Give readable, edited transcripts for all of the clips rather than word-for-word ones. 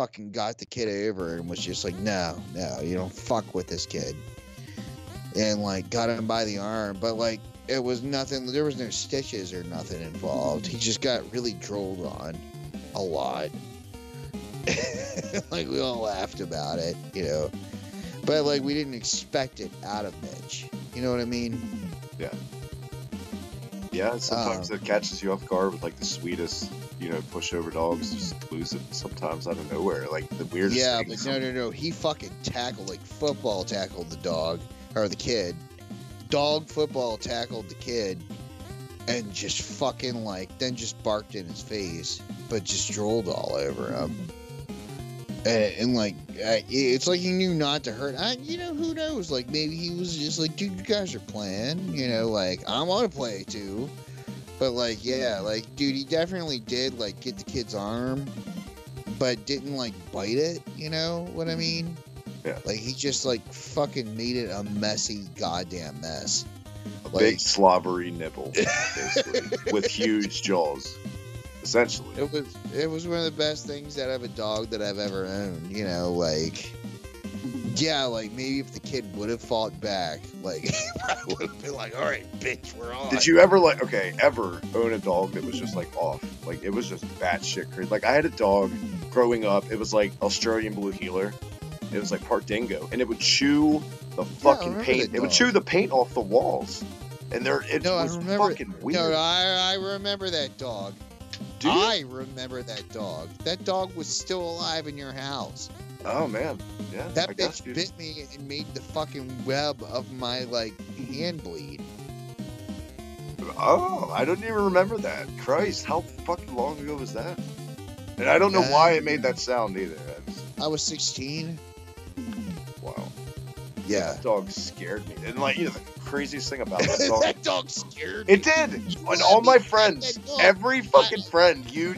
fucking got the kid over and was just like, no, you don't fuck with this kid. And, like, got him by the arm. But, like, it was nothing. There was no stitches or nothing involved. He just got really drooled on a lot. Like, we all laughed about it, you know. But, like, we didn't expect it out of Mitch. You know what I mean? Yeah. Yeah, sometimes it catches you off guard with, like, the sweetest, you know, pushover dogs just lose it sometimes out of nowhere. Like, the weirdest things. But no. He fucking tackled, like, football tackled the dog, or the kid. Dog football tackled the kid, and just fucking, like, then just barked in his face, but just drooled all over him. And like, it's like he knew not to hurt. You know, who knows? Like, maybe he was just like, dude, you guys are playing. You know, like, I want to play too. But, like, yeah, like, dude, he definitely did, like, get the kid's arm, but didn't, like, bite it. You know what I mean? Yeah. Like, he just, like, fucking made it a messy goddamn mess. A big slobbery nipple, basically, with huge jaws. Essentially, it was one of the best things out of a dog that I've ever owned. You know, like, yeah, like, maybe if the kid would have fought back, like, he probably would have been like, all right, bitch, we're on. Did you ever ever own a dog that was just like off? Like, it was just batshit crazy. Like, I had a dog growing up. It was like Australian Blue Heeler. It was like part dingo, and it would chew the fucking paint. It would chew the paint off the walls, and it was fucking weird. No, I remember that dog. I remember that dog. That dog was still alive in your house. Oh, man. Yeah. That bitch bit me and made the fucking web of my, like, hand bleed. Oh, I don't even remember that. Christ, how fucking long ago was that? And I don't know why it made that sound either. I was 16. Wow. Yeah. That dog scared me. And, like, you know, the craziest thing about that dog. That dog scared me. It did. And all my friends, every fucking friend, you,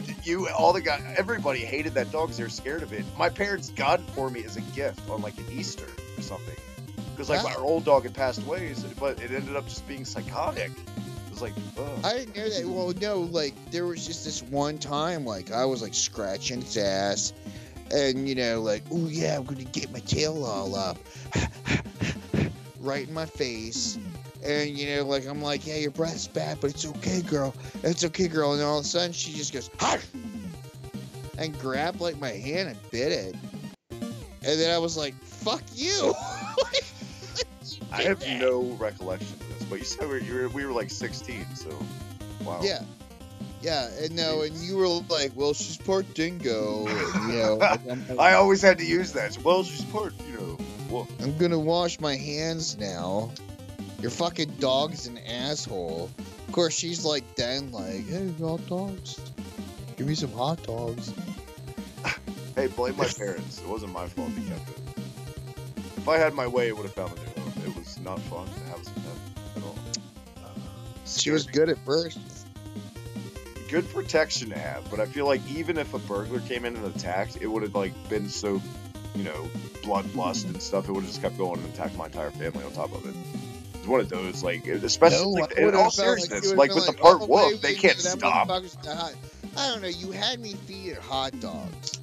all the guys, everybody hated that dog because they were scared of it. My parents got it for me as a gift on, like, an Easter or something. Because, like, our old dog had passed away, but it ended up just being psychotic. It was like, ugh. I didn't know that. Well, no, like, there was just this one time, like, I was, like, scratching its ass. And, you know, like, oh, yeah, I'm going to get my tail all up. Right in my face. And, you know, like, I'm like, yeah, your breath's bad, but it's okay, girl. It's okay, girl. And all of a sudden, she just goes, Hush! And grabbed, like, my hand and bit it. And then I was like, fuck you. I have no recollection of this, but you said we were like 16, so wow. Yeah. Yeah, and no, and you were like, well, she's part dingo, and, you know. Like, I always had to use that. Well, she's part, you know, wolf. I'm gonna wash my hands now. Your fucking dog's an asshole. Of course, she's like, then like, hey, hot dogs. Give me some hot dogs. Hey, blame my parents. It wasn't my fault they kept it. If I had my way, it would have found a new home. It was not fun to have some pet at all. She was good at first. Good protection to have, but I feel like even if a burglar came in and attacked, it would have like been so, you know, bloodlust and stuff. It would have just kept going and attacked my entire family on top of it. It's one of those, like, especially like, in all seriousness, like with the part wolf, they can't stop. I don't know. You had me feed it hot dogs.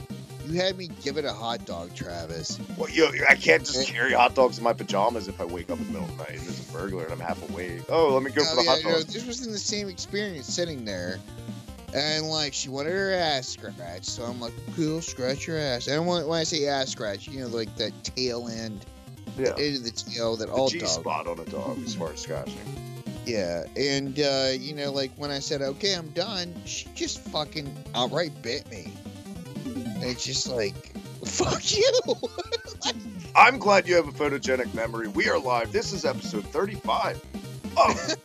You had me give it a hot dog, Travis. Well, I can't just carry hot dogs in my pajamas if I wake up in the middle of the night and there's a burglar and I'm half awake. Oh, let me go for the hot dogs. This was in the same experience sitting there. And, like, she wanted her ass scratched, so I'm like, cool, scratch your ass. And when I say ass scratch, you know, like that tail end, the end of the tail that all dogs. G-spot on a dog as far as scratching. Yeah, and, you know, like, when I said, okay, I'm done, she just fucking outright bit me. And it's just like, fuck you! I'm glad you have a photogenic memory. We are live. This is episode 35 of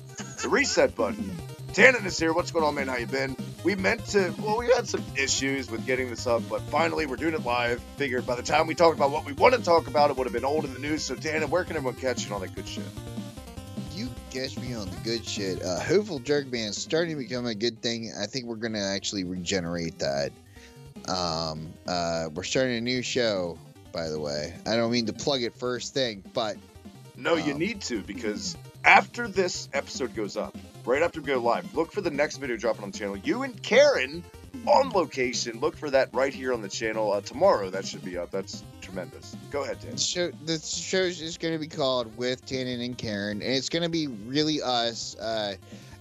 The Reset Button. Tannen is here. What's going on, man? How you been? We had some issues with getting this up, but finally we're doing it live. Figured by the time we talked about what we want to talk about, it would have been old in the news. So, Tannen, where can everyone catch you on all that good shit? You catch me on the good shit. Hopeful Jerk Band is starting to become a good thing. I think we're going to actually regenerate that. We're starting a new show, by the way. I don't mean to plug it first thing, but... No, you need to, because after this episode goes up, right after we go live, look for the next video dropping on the channel. You and Karen on location. Look for that right here on the channel. Tomorrow that should be up. That's tremendous. Go ahead, Dan. The show is going to be called With Tannen and Karen, and it's going to be really us,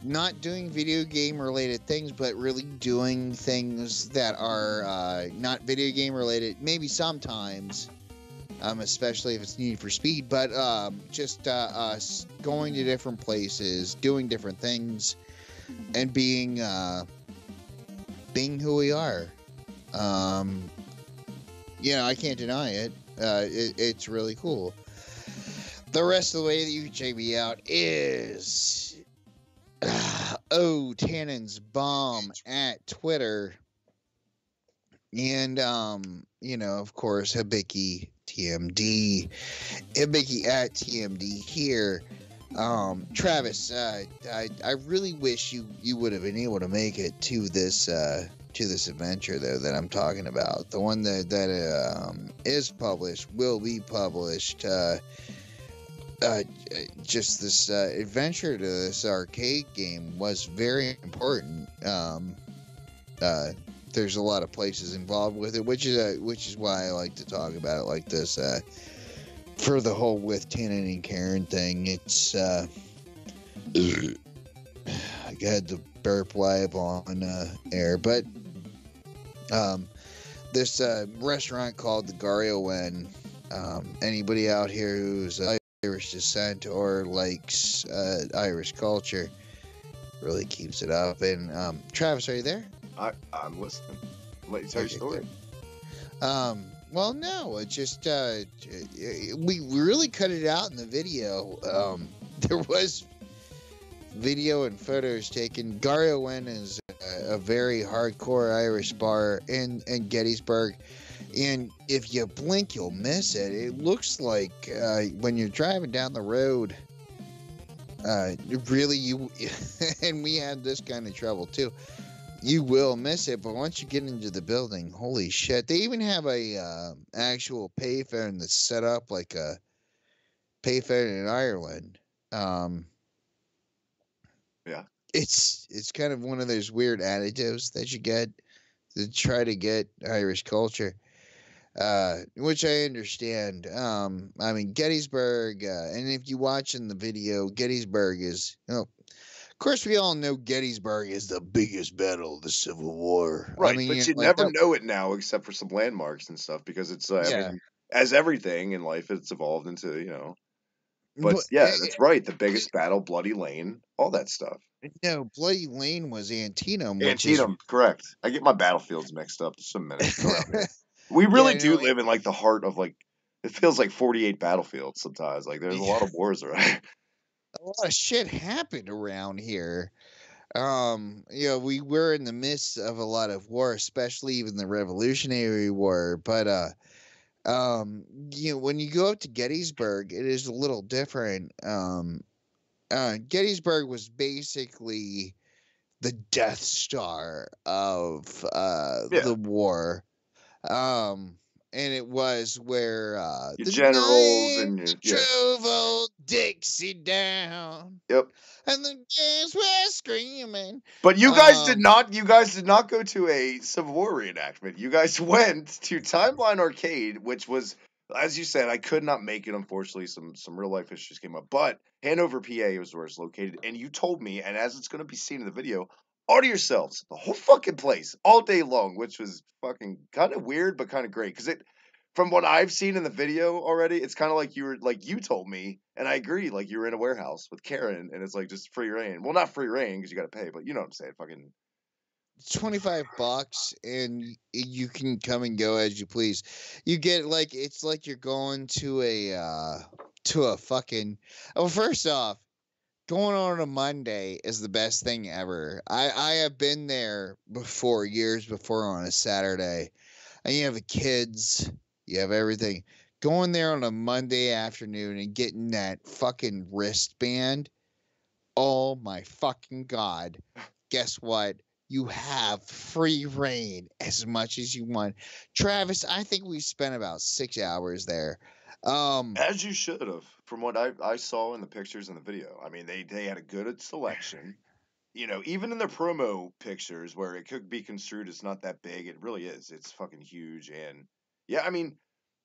not doing video game related things, but really doing things that are not video game related. Maybe sometimes, especially if it's Need for Speed, but just us going to different places, doing different things, and being who we are. I can't deny it. It's really cool. The rest of the way that you can check me out is Tannen's Bomb at Twitter, and of course Hibiki TMD, Hibiki at TMD here. Travis, I really wish you would have been able to make it to this adventure though that I'm talking about. The one that is published, will be published. Just this adventure to this arcade game was very important. There's a lot of places involved with it, which is why I like to talk about it like this. For the whole With Tannen and Karen thing, it's I had the burp live on air, but this restaurant called the Gariowen. Anybody out here who's Irish descent or likes Irish culture really keeps it up. And Travis, are you there? I'm listening. Let you tell your story. Well, no, it just we really cut it out in the video. There was video and photos taken. Gariowen is a very hardcore Irish bar in Gettysburg, and if you blink, you'll miss it. It looks like when you're driving down the road, really and we had this kind of trouble too. You will miss it, but once you get into the building, holy shit! They even have a actual payphone that's set up like a payphone in Ireland. Yeah, it's kind of one of those weird additives that you get to try to get Irish culture, which I understand. I mean Gettysburg, and if you watch in the video, Gettysburg is of course, we all know Gettysburg is the biggest battle of the Civil War. right. I mean, But you never know it now, except for some landmarks and stuff, because it's as everything in life, it's evolved into. But yeah, that's right. The biggest battle, Bloody Lane, all that stuff. No, Bloody Lane was Antietam, which Antietam, correct. I get my battlefields mixed up. Just a minute. We really do live in like the heart of like. It feels like 48 battlefields sometimes. Like there's a lot of wars around. A lot of shit happened around here. We were in the midst of a lot of war, especially even the Revolutionary War. But when you go up to Gettysburg, it is a little different. Gettysburg was basically the Death Star of the war. And it was where Your the generals and your drove old Dixie down. Yep. And the kids were screaming. But you guys did not. You guys did not go to a Civil War reenactment. You guys went to Timeline Arcade, which was, as you said, I could not make it. Unfortunately, some real life issues came up. But Hanover, PA, was where it's located, and you told me, and as it's going to be seen in the video, order yourselves the whole fucking place all day long, which was fucking kind of weird, but kind of great because it. From what I've seen in the video already, it's kind of like you told me, and I agree. Like you were in a warehouse with Karen, and it's like just free reign. Well, not free reign because you got to pay, but you know what I'm saying. Fucking $25, and you can come and go as you please. You get it's like you're going to a fucking. Well, first off, going on a Monday is the best thing ever. I have been there before, years before, on a Saturday, and you have the kids. You have everything. Going there on a Monday afternoon and getting that fucking wristband. Oh my fucking God. Guess what? You have free reign as much as you want. Travis, I think we spent about 6 hours there. As you should have, from what I saw in the pictures and the video. I mean, they had a good selection. even in their promo pictures where it could be construed as not that big, it really is. It's fucking huge. And yeah, I mean,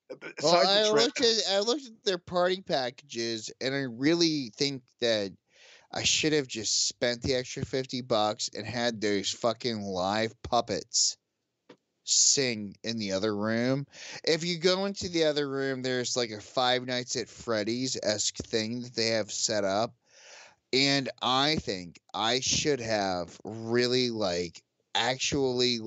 Well, aside the trend, I looked at their party packages, and I really think that I should have just spent the extra $50 and had those fucking live puppets sing in the other room. If you go into the other room, there's like a Five Nights at Freddy's-esque thing that they have set up. And I think I should have really actually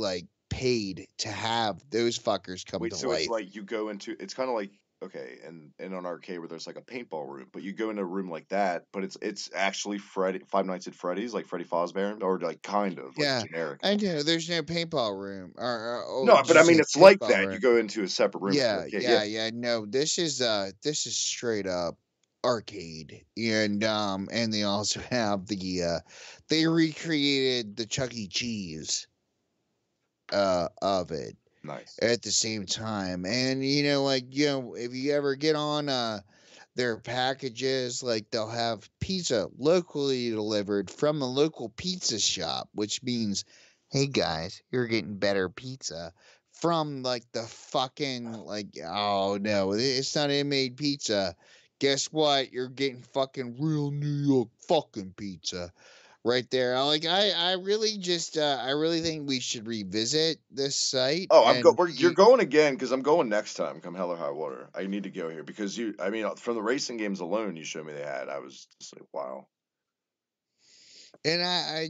paid to have those fuckers come wait, to so it's life. like you go into, it's kind of like, okay, and on arcade where there's like a paintball room, but you go into a room like that, but it's actually Five Nights at Freddy's, like Freddy Fazbear, or like kind of like Yeah, generic. I know. There's no paintball room, or No, but I just mean, a it's like paintball that. You room. go into a separate room for the Yeah, arcade. Yeah. yeah. No, this is straight up arcade, and they also have they recreated the Chuck E. Cheese of it Nice. at the same time. And if you ever get on their packages, like they'll have pizza locally delivered from the local pizza shop, which means, hey guys, you're getting better pizza from like the fucking oh no, it's not inmade pizza. Guess what? You're getting fucking real New York fucking pizza right there. I really just I really think we should revisit this site Oh, and you're going again because I'm going next time. Come hell or high water, I need to go here because I mean, from the racing games alone, you showed me they had. I was just like, wow. and I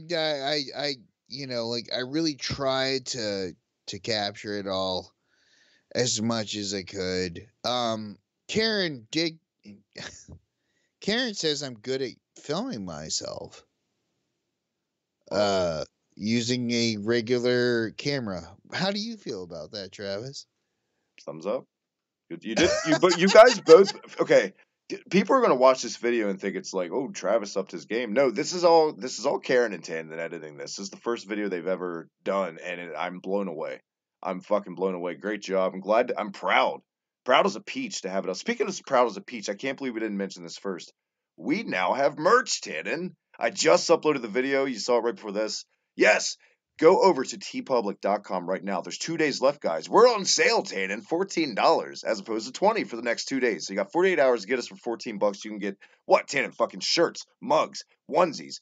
I really tried to capture it all as much as I could. Karen did. Karen says I'm good at filming myself. Well, Uh, Using a regular camera. How do you feel about that, Travis? thumbs up. You did you, but you guys both okay. People are gonna watch this video and think it's like, oh, Travis upped his game. No, this is all Karen and Tannen editing this. This is the first video they've ever done, and I'm blown away. I'm fucking blown away. Great job. I'm proud. Proud as a peach to have it up. Speaking of proud as a peach, I can't believe we didn't mention this first. We now have merch, Tannen. I just uploaded the video. You saw it right before this. Yes, go over to tpublic.com right now. There's 2 days left, guys. We're on sale, Tannen. $14 as opposed to 20 for the next 2 days. So you got 48 hours to get us for $14. You can get what, Tannen? Fucking shirts, mugs, onesies,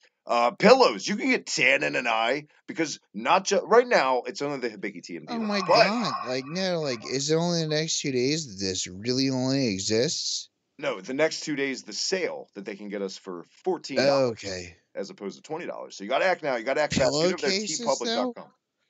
pillows. You can get Tannen and I because not just right now. It's only the Hibiki TMD Oh line, my but god! No, is it only the next 2 days that this really only exists? no, the next 2 days the sale that they can get us for $14 Okay. as opposed to $20. So you got to act now. You got to act fast. Get over there, Pillowcases though? tpublic.com.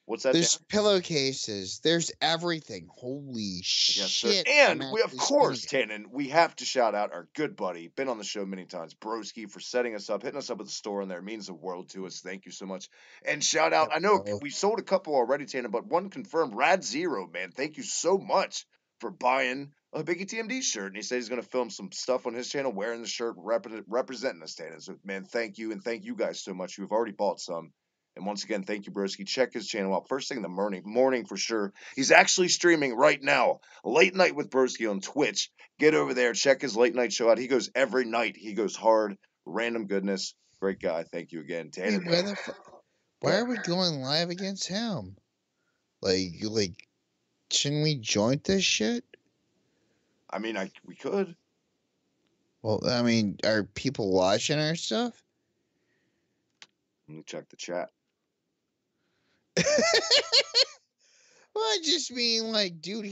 What's that, There's Tannen? pillowcases. There's everything. Holy Yes, sir. shit! I'm And we, of actually seeing course, it. Tannen, we have to shout out our good buddy, been on the show many times, Broski, for setting us up, hitting us up with the store in there. It means the world to us. Thank you so much. And shout out, Yep. I know Oh, we sold a couple already, Tannen, but one confirmed, Rad Zero, man. Thank you so much for buying a Biggie TMD shirt. And he said he's going to film some stuff on his channel wearing the shirt, representing us, Tannen. So, man, thank you. And thank you guys so much. You've already bought some. And once again, thank you, Broski. Check his channel out first thing in the morning for sure. He's actually streaming right now, Late Night with Broski on Twitch. Get over there, check his late night show out. He goes every night. He goes hard, random goodness. Great guy. Thank you again, hey, Tannen. why are we going live against him? Like, shouldn't we join this shit? I mean, we could. Well, I mean, are people watching our stuff? Let me check the chat. Well, I just mean, dude,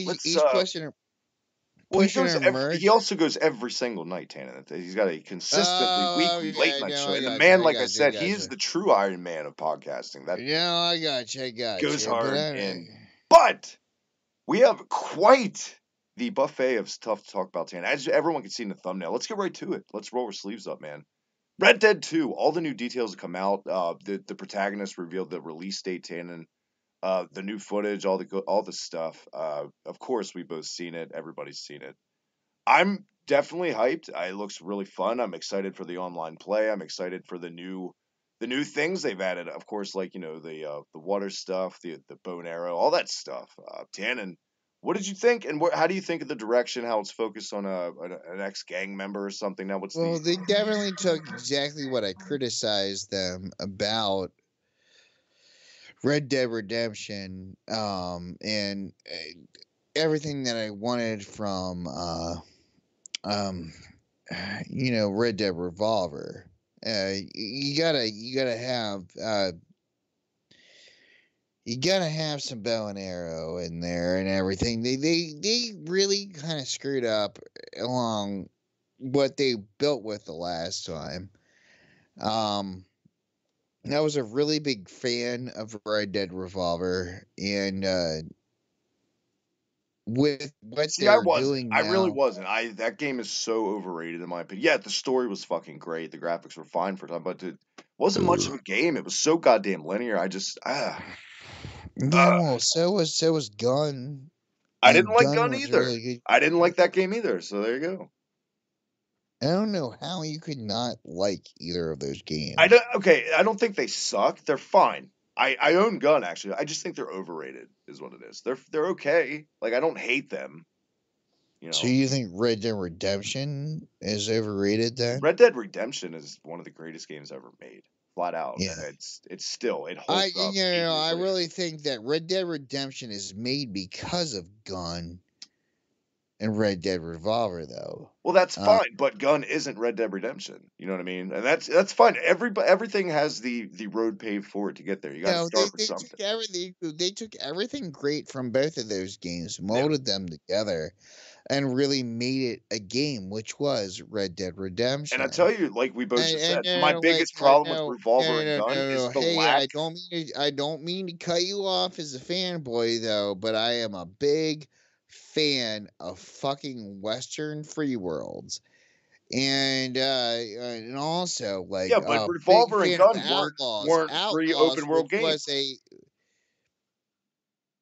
Let's he's pushing well, our merch. he also goes every single night, Tannen. He's got a consistently Oh, weekly late yeah, night no, show. I And the got you, man, I like I got you, I said, he got is you. the true Iron Man of podcasting. That No, I got you, I got goes you. hard. But we have quite the buffet of stuff to talk about, Tannen. As everyone can see in the thumbnail, let's get right to it. Let's roll our sleeves up, man. Red Dead 2, all the new details have come out. The protagonist revealed the release date, Tannen. The new footage, all the stuff. Of course, we've both seen it. Everybody's seen it. I'm definitely hyped. It looks really fun. I'm excited for the online play. I'm excited for the new things they've added. Of course, like the water stuff, the bow and arrow, all that stuff. Tannen, What did you think, and how do you think of the direction? How it's focused on an ex-gang member or something? Now, what's Well, the? they definitely took exactly what I criticized them about Red Dead Redemption, and everything that I wanted from, um, Red Dead Revolver. You gotta have some bow and arrow in there and everything. They really kind of screwed up along what they built with the last time. Um, I was a really big fan of Red Dead Revolver, and with what See, I they're wasn't. doing I really now, wasn't. That game is so overrated in my opinion. Yeah, the story was fucking great. The graphics were fine for time, but it wasn't much of a game. It was so goddamn linear. I just yeah, well, so was Gun, I didn't and like Gun Gun was either. really good. I didn't like that game either. So there you go. I don't know how you could not like either of those I games. don't. Okay, I don't think they suck. They're fine. I own Gun actually. I just think they're overrated. Is what it is. They're okay. Like I don't hate them. You So know, you think Red Dead Redemption is overrated then? Red Dead Redemption is one of the greatest games ever made. Flat out. Yeah. It holds up 8 years I later. really think that Red Dead Redemption is made because of Gun and Red Dead Revolver, though. Well, that's Uh, fine, but Gun isn't Red Dead Redemption. You know what I mean? And that's fine. Everything has the road paved for it to get there. You got to no, start with something. they took everything great from both of those games, Yeah. molded them together, and really made it a game, which was Red Dead And I Redemption. tell you, like we both just And said, my like biggest problem with Revolver and Gun is no. the Hey, lack. I don't mean to cut you off as a fanboy though, but I am a big fan of fucking Western free worlds. And also like Yeah, but big Revolver and fan of Gun Outlaws. weren't free open world games.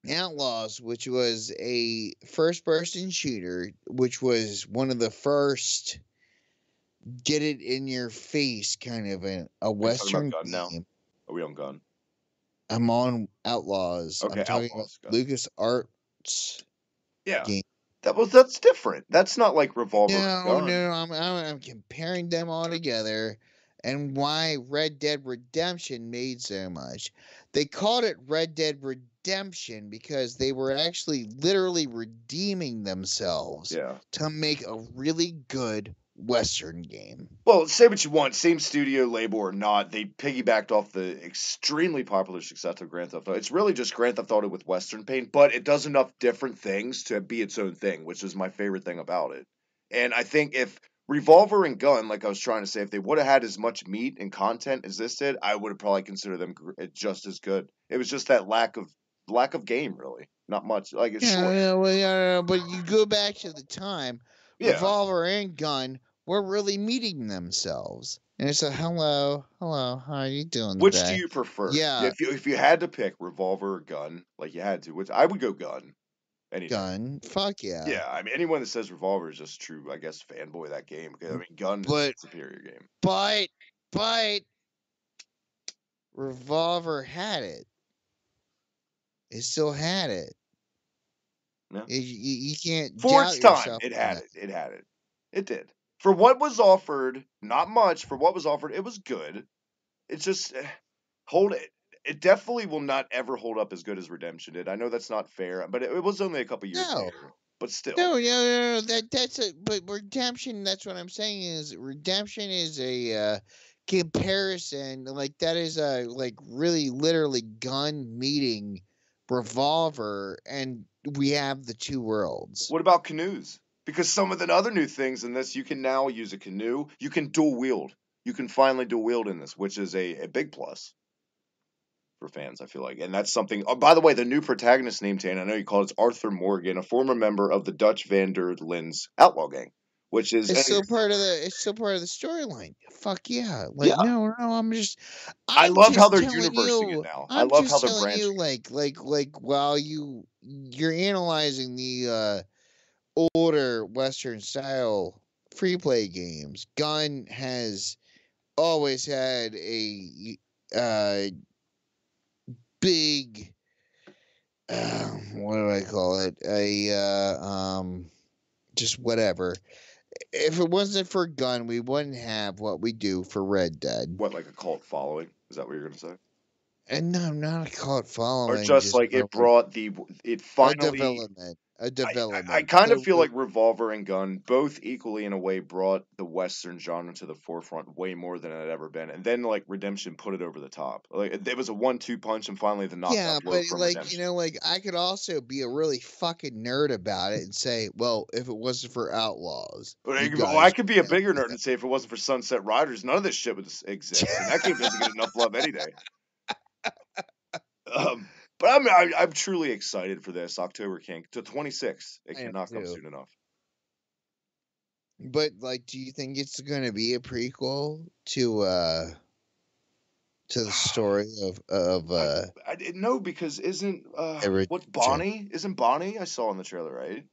Outlaws, which was a first person shooter, which was one of the first get it in your face kind of a Are you talking about Western Gun now? game. Are we on Gun? I'm on Outlaws. I'm Okay, talking about Outlaws. Gun. Lucas Arts Yeah, game. that's different. That's not like Revolver and Gun. I'm comparing them all together, and why Red Dead Redemption made so much. They called it Red Dead Redemption because they were actually literally redeeming themselves Yeah. to make a really good Western game. Well, say what you want, same studio label or not, they piggybacked off the extremely popular success of Grand Theft Auto. It's really just Grand Theft Auto with Western paint, but it does enough different things to be its own thing, which is my favorite thing about it. And I think if Revolver and Gun, like I was trying to say, if they would have had as much meat and content as this did, I would have probably considered them just as good. It was just that lack of game, really. Not much. Like it's short. But you go back to the time, Yeah. Revolver and Gun were really meeting themselves. And it's a hello, how are you doing Which do today? you prefer? Yeah, If you had to pick Revolver or Gun, like you had to, which I would go Gun any day. Gun, fuck yeah. Yeah, I mean anyone that says Revolver is just true, I guess, fanboy of that game. Because I mean Gun is a But superior game. but Revolver had it. It still had it. Yeah. You can't For doubt its time, yourself it on had that. it. It had it. It did. For what was offered, not much. For what was offered, it was good. It's just hold it. It definitely will not ever hold up as good as Redemption did. I know that's not fair, but it was only a couple years No. later. But still. No. That's a but Redemption. That's what I'm saying is Redemption is a comparison. Like that is a like really literally Gun meeting Revolver, and we have the two worlds. What about canoes? Because some of the other new things in this, you can now use a canoe. You can dual wield. You can finally dual wield in this, which is a big plus for fans, I feel like. And that's something. Oh, by the way, the new protagonist named Tan, I know you called it, Arthur Morgan, a former member of the Dutch van der Linde's outlaw gang, which is It's still part of the storyline. Fuck yeah! Like yeah. no, I'm I love how they're telling universing it you. now. I I'm love how just they're telling you, branching. like while you're analyzing the older Western style free play games, Gun has always had a big what do I call it? Just whatever. If it wasn't for Gun, we wouldn't have what we do for Red Dead. What, like a cult following? Is that what you're gonna say? And no, not a cult Or following, just just like more it like brought it finally. a I development. kind of So feel like Revolver and Gun both equally in a way brought the Western genre to the forefront way more than it had ever been, and then like Redemption put it over the top. Like it was a 1-2 punch, and finally the yeah, knockout blow but from like Redemption. like I could also be a really fucking nerd about it and say, well, if it wasn't for Outlaws, But you I guys could be a wouldn't bigger have nerd and say if it wasn't for Sunset Riders, none of this shit would exist, and that game doesn't get enough love any day. But I'm truly excited for this October King to 26th. It I am cannot come too. soon enough. But like, do you think it's going to be a prequel to the story of I didn't know because isn't what's Redemption? Bonnie? Isn't Bonnie? I saw in the trailer, right?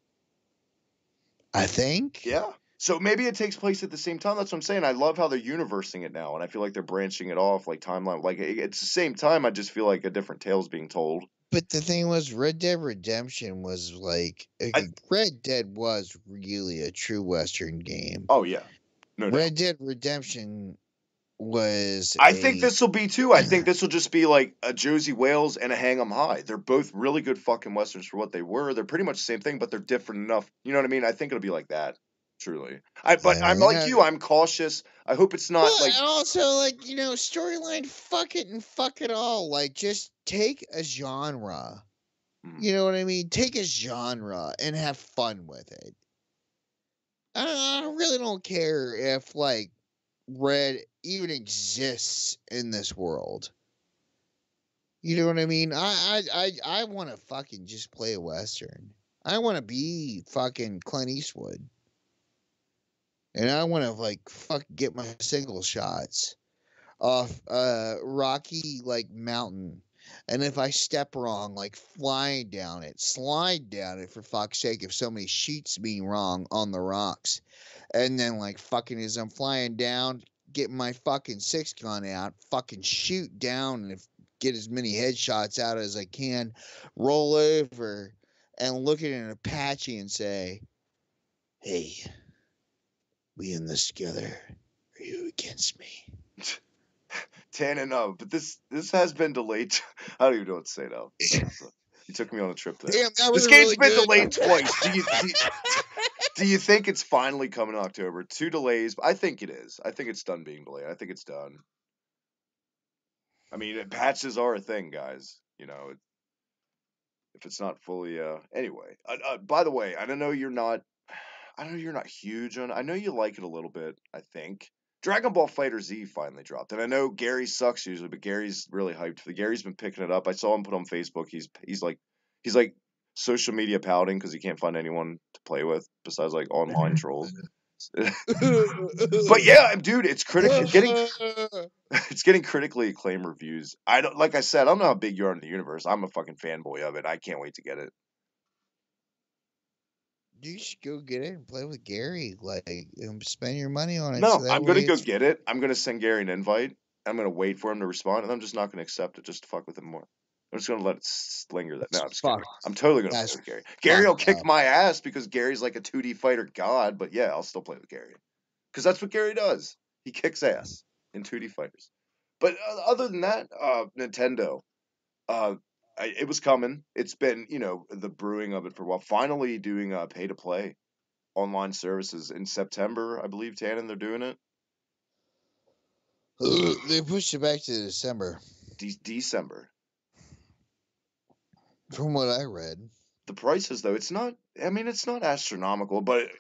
I think. Yeah. So maybe it takes place at the same time. That's what I'm saying. I love how they're universing it now, and I feel like they're branching it off like timeline. Like it's the same time. I just feel like a different tale's being told. But the thing was, Red Dead Redemption was like I Red Dead was really a true Western game. oh yeah, no doubt. Red Dead Redemption was I think a this will be too. I think this will just be like a Josie Wales and a Hang 'em High. They're both really good fucking westerns for what they were. They're pretty much the same thing, but they're different enough. You know what I mean? I think it'll be like that. Truly. But I'm like yeah. you. I'm cautious. I hope it's not Well, like. and also like storyline, fuck it and fuck it all. Like just take a genre. Mm. You know what I mean? Take a genre and have fun with it. I really don't care if like Red even exists in this world. You know what I mean? I want to fucking just play a Western. I want to be fucking Clint Eastwood. And I want to like fuck get my single shots off rocky like mountain. And if I step wrong, like flying down it, slide down it for fuck's sake, if somebody shoots me wrong on the rocks. And then like fucking as I'm flying down, get my fucking 6 gun out, fucking shoot down and get as many headshots out as I can, roll over and look at an Apache and say, hey, we in this together. Are you against me? Tannen, but this has been delayed. I don't even know what to say now. You took me on a trip there. Damn, that was This game's really been good. delayed twice. Do you think it's finally coming in October? 2 delays. I think it is. I think it's done being delayed. I think it's done. I mean, patches are a thing, guys. You know, if it's not fully. Anyway, by the way, I know you're not huge on. I know you like it a little bit. I think Dragon Ball Fighter Z finally dropped, and I know Gary sucks usually, but Gary's really hyped. Gary's been picking it up. I saw him put on Facebook. He's like social media pouting because he can't find anyone to play with besides like online trolls. But yeah, dude, it's it's getting critically acclaimed reviews. I don't like I said, I don't know how big you are in the universe. I'm a fucking fanboy of it. I can't wait to get it. You should go get it and play with Gary. Like, spend your money on it so No, that I'm gonna way go it's. get it. I'm gonna send Gary an invite. I'm gonna wait for him to respond, and I'm just not gonna accept it just to fuck with him more. I'm just gonna let it linger. That no, I'm just kidding. Fuck. I'm totally gonna play That's with Gary. Gary will fucked kick up. my ass because Gary's like a 2D fighter god. But yeah, I'll still play with Gary because that's what Gary does. He kicks ass in 2D fighters. But other than that, Nintendo. It was coming. It's been the brewing of it for a while. Finally doing pay to play online services in September, I believe. Tannen, they're doing it. They pushed it back to December. December. From what I read. The prices though, it's not. I mean, it's not astronomical, but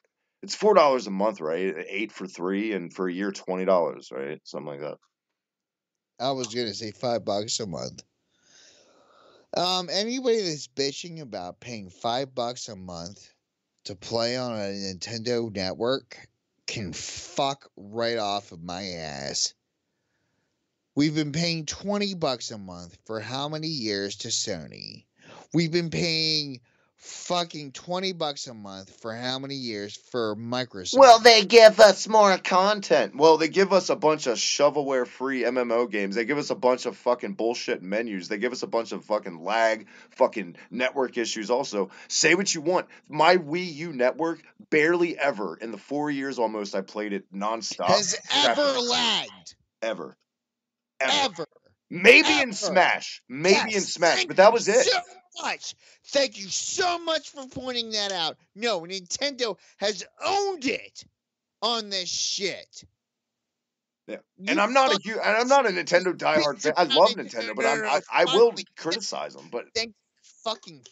it's $4 a month, right? 8 for 3, and for a year $20, right? Something like that. I was gonna say $5 a month. Anybody that's bitching about paying $5 a month to play on a Nintendo network can fuck right off of my ass. We've been paying $20 a month for how many years to Sony? We've been paying fucking $20 a month for how many years for Microsoft? Well, they give us more content. Well, they give us a bunch of shovelware-free MMO games. They give us a bunch of fucking bullshit menus. They give us a bunch of fucking lag, fucking network issues also. Say what you want. My Wii U network barely ever, in the 4 years almost I played it nonstop. has ever lagged. Ever. Ever. Maybe in Ever. Smash. Maybe in Yes, Smash, thank but that was you it. so much. Thank you so much for pointing that out. No, Nintendo has owned it on this shit. Yeah. You And I'm not a fucking I'm not a Nintendo diehard fan. I love Nintendo, but I will criticize them. But thank fucking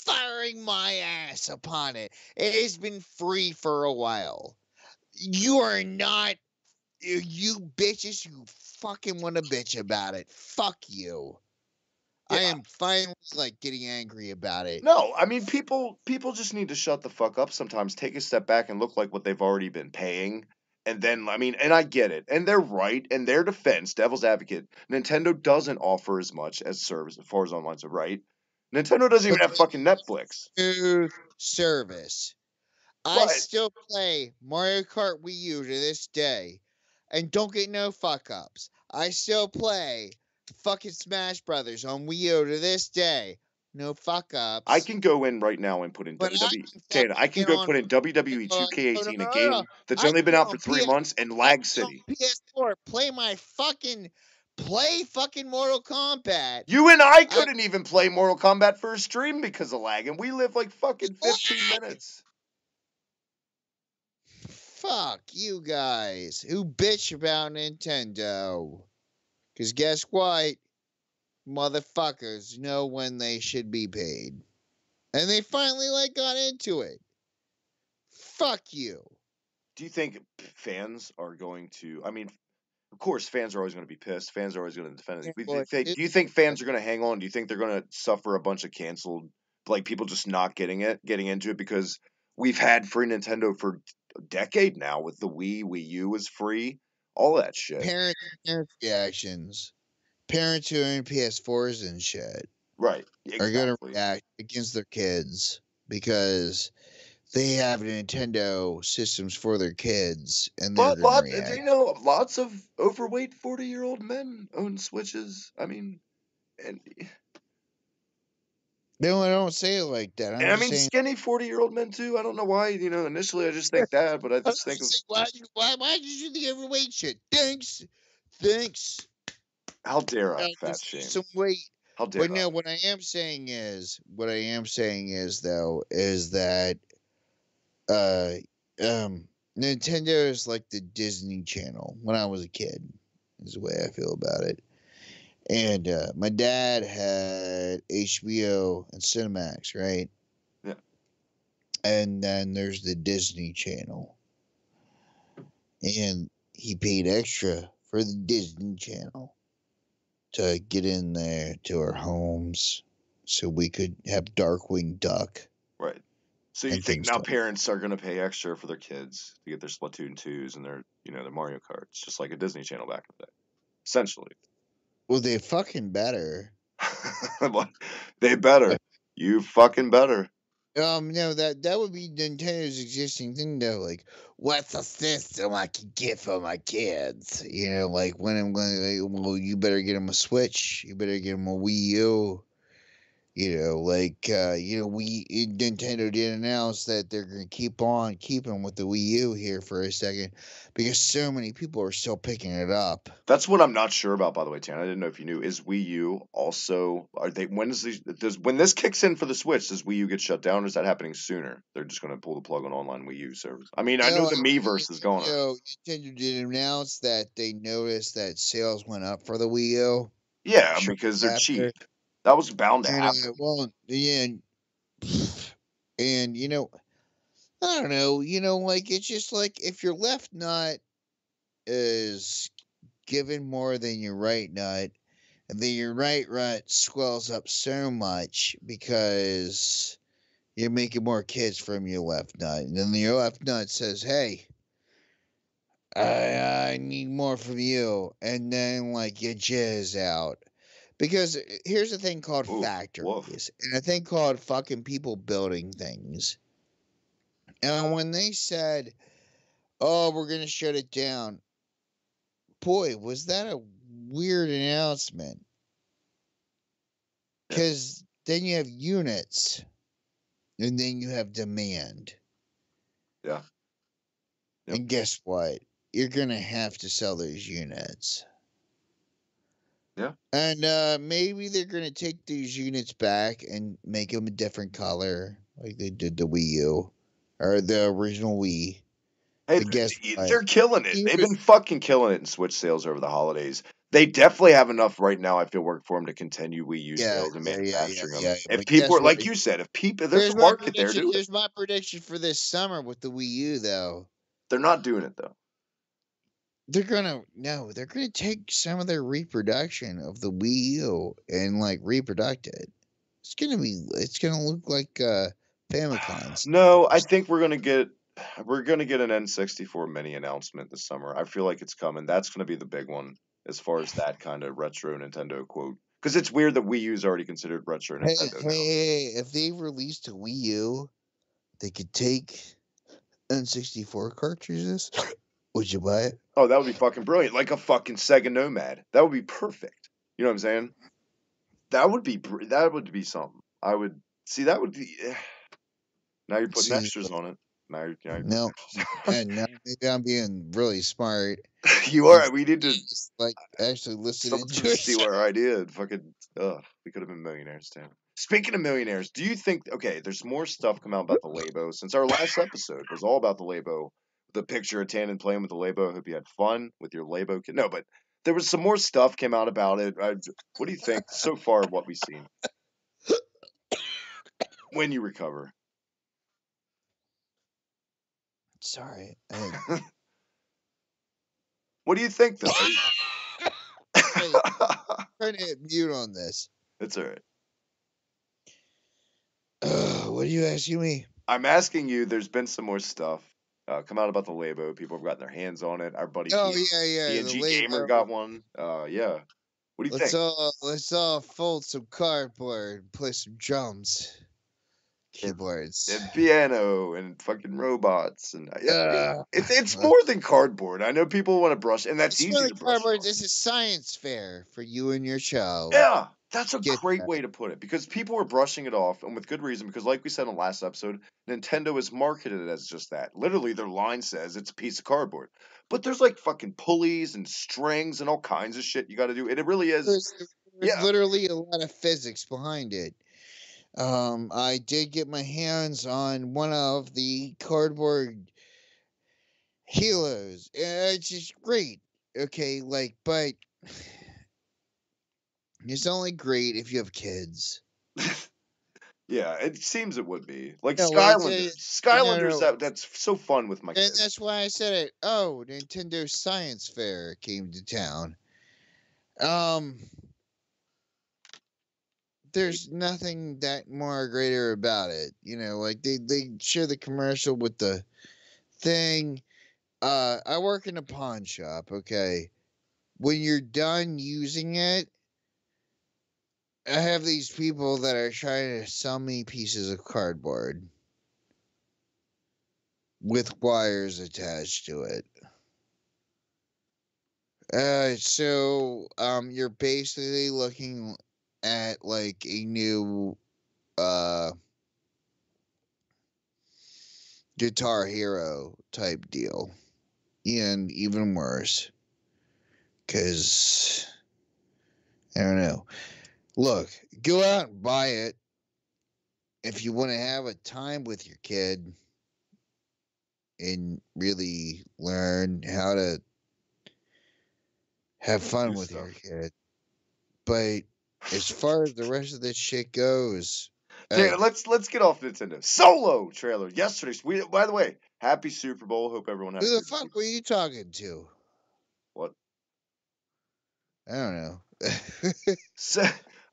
firing my ass upon it. It has been free for a while. You are not, you bitches, you fucking want to bitch about it. Fuck you. Yeah. I am finally like getting angry about it. no, I mean people just need to shut the fuck up sometimes, take a step back and look like what they've already been paying. And then, I mean, and I get it. And they're right. In their defense, devil's advocate, Nintendo doesn't offer as much as service as far as online, so right? Nintendo doesn't even have fucking Netflix. Smooth service. I But still play Mario Kart Wii U to this day, and don't get no fuck ups. I still play fucking Smash Brothers on Wii U to this day, no fuck ups. I can go in right now and put in WWE. I can go put in WWE 2K18, a game that's only been out for 3 months, and Lag City. PS4, play fucking Mortal Kombat. You and I couldn't even play Mortal Kombat for a stream because of lag, and we live like fucking 15 minutes. Fuck you guys who bitch about Nintendo. Because guess what? Motherfuckers know when they should be paid. And they finally got into it. Fuck you. Do you think fans are going to, I mean, of course, fans are always going to be pissed. Fans are always going to defend it. Do you think fans are going to hang on? Do you think they're going to suffer a bunch of canceled, like people just not getting into it? Because we've had free Nintendo for a decade now with the Wii U is free, all that shit. Parent reactions. Parents who own PS4s and shit. Right. Exactly. Are going to react against their kids because they have Nintendo systems for their kids, and they're going to react. You know, lots of overweight 40-year-old men own Switches. I mean, and no, I don't say it like that. I mean, skinny 40-year-old men too. I don't know why. You know, initially I just think that, but I just think of why did you do the overweight shit? Thanks. How dare I fat shame? Some weight. How dare I? But no, what I am saying is though is that Nintendo is like the Disney Channel when I was a kid. Is the way I feel about it. And my dad had HBO and Cinemax, right? Yeah. And then there's the Disney Channel. And he paid extra for the Disney Channel to get in there to our homes so we could have Darkwing Duck. Right. So you think now parents are going to pay extra for their kids to get their Splatoon 2s and their, their Mario Karts, just like a Disney Channel back in the day, essentially. Well, they fucking better. They better. You fucking better. No, that would be Nintendo's existing thing though. Like, what's a system I can get for my kids? Like when I'm going, well, you better get them a Switch. You better get them a Wii U. Nintendo did announce that they're going to keep on keeping with the Wii U here for a second because so many people are still picking it up. That's what I'm not sure about, by the way, Tan. I didn't know if you knew. Is Wii U also, when this kicks in for the Switch, does Wii U get shut down or is that happening sooner? They're just going to pull the plug on online Wii U service. I mean, I know the Miiverse is going on. Nintendo did announce that they noticed that sales went up for the Wii U. Yeah, because they're cheap. That was bound to happen. Well, yeah, and I don't know. Like it's just like if your left nut is given more than your right nut, and then your right nut swells up so much because you're making more kids from your left nut, and then your left nut says, "Hey, I need more from you," and then like you jizz out. Because here's a thing called Ooh, woof. factories and a thing called fucking people building things. And when they said, "Oh, we're gonna shut it down," boy, was that a weird announcement. Yeah. Because then you have units, and then you have demand. Yeah. Yep. And guess what? You're gonna have to sell those units. Yeah. And maybe they're gonna take these units back and make them a different color, like they did the Wii U or the original Wii. Hey, But guess what? they're killing it. They've been Here's fucking killing it in Switch sales over the holidays. They definitely have enough right now, I feel, work for them to continue Wii U yeah, sales and yeah, yeah, yeah, manufacturing them. yeah. If But people guess are, what? like you said, if there's Here's a my market there, prediction. do it. Here's my prediction for this summer with the Wii U, though. They're not doing it, though. They're gonna take some of their reproduction of the Wii U and like reproduct it. It's gonna look like Famicom No, I style. think we're gonna get an N64 mini announcement this summer. I feel like it's coming. That's gonna be the big one as far as that kind of retro Nintendo quote. Because it's weird that Wii U is already considered retro Hey, Nintendo now. hey, if they released a Wii U, they could take N64 cartridges. Would you buy it? Oh, that would be fucking brilliant. Like a fucking Sega Nomad. That would be perfect. You know what I'm saying? That would be something. I would see. That would be. Now you're putting See, extras on it. Now you're putting no, extras. and now maybe I'm being really smart You and are. We need to. just like actually listening Someone's to gonna it. steal our idea and fucking. Ugh, we could have been millionaires, damn. Speaking of millionaires, do you think? Okay, there's more stuff come out about the Labo since our last episode was all about the Labo. The picture of Tannen playing with the Labo. I hope you had fun with your Labo kid. No, but there was some more stuff came out about it. What do you think so far of what we've seen? When you recover. Sorry, What do you think, though? hey, trying to hit mute on this. It's all right. What are you asking me? I'm asking you. There's been some more stuff come out about the Labo. People have gotten their hands on it. Our buddy Oh yeah, yeah, the BNG Gamer Labo. got one. Yeah. What do you think? Let's all fold some cardboard and play some drums, And, keyboards. and piano and fucking robots and yeah, Uh, it's more than cardboard. I know people want to brush, and that's it's easy really to brush it cardboard. off. This is science fair for you and your child. Yeah, that's a Get great that. way to put it because people were brushing it off, and with good reason. Because, like we said in the last episode, Nintendo has marketed it as just that. Literally, their line says it's a piece of cardboard, but there's like fucking pulleys and strings and all kinds of shit you got to do, and it really is. There's Yeah, literally a lot of physics behind it. I did get my hands on one of the cardboard helos. It's just great. Okay, but it's only great if you have kids. yeah, it seems it would be like No, well, no, Skylanders. no. That's so fun with my And kids. that's why I said it. Oh, Nintendo Science Fair came to town. Um, there's nothing that more greater about it. Like they show the commercial with the thing. I work in a pawn shop. Okay, when you're done using it, I have these people that are trying to sell me pieces of cardboard with wires attached to it. So you're basically looking at like a new uh Guitar Hero type deal. And even worse, because I don't know. Look, go out and buy it if you want to have a time with your kid and really learn how to have fun Do with your stuff. kid. But as far as the rest of this shit goes, Dude, let's get off Nintendo. Solo trailer yesterday. By the way, happy Super Bowl. Hope everyone had a who the good fuck Super were you talking to? What? I don't know. So,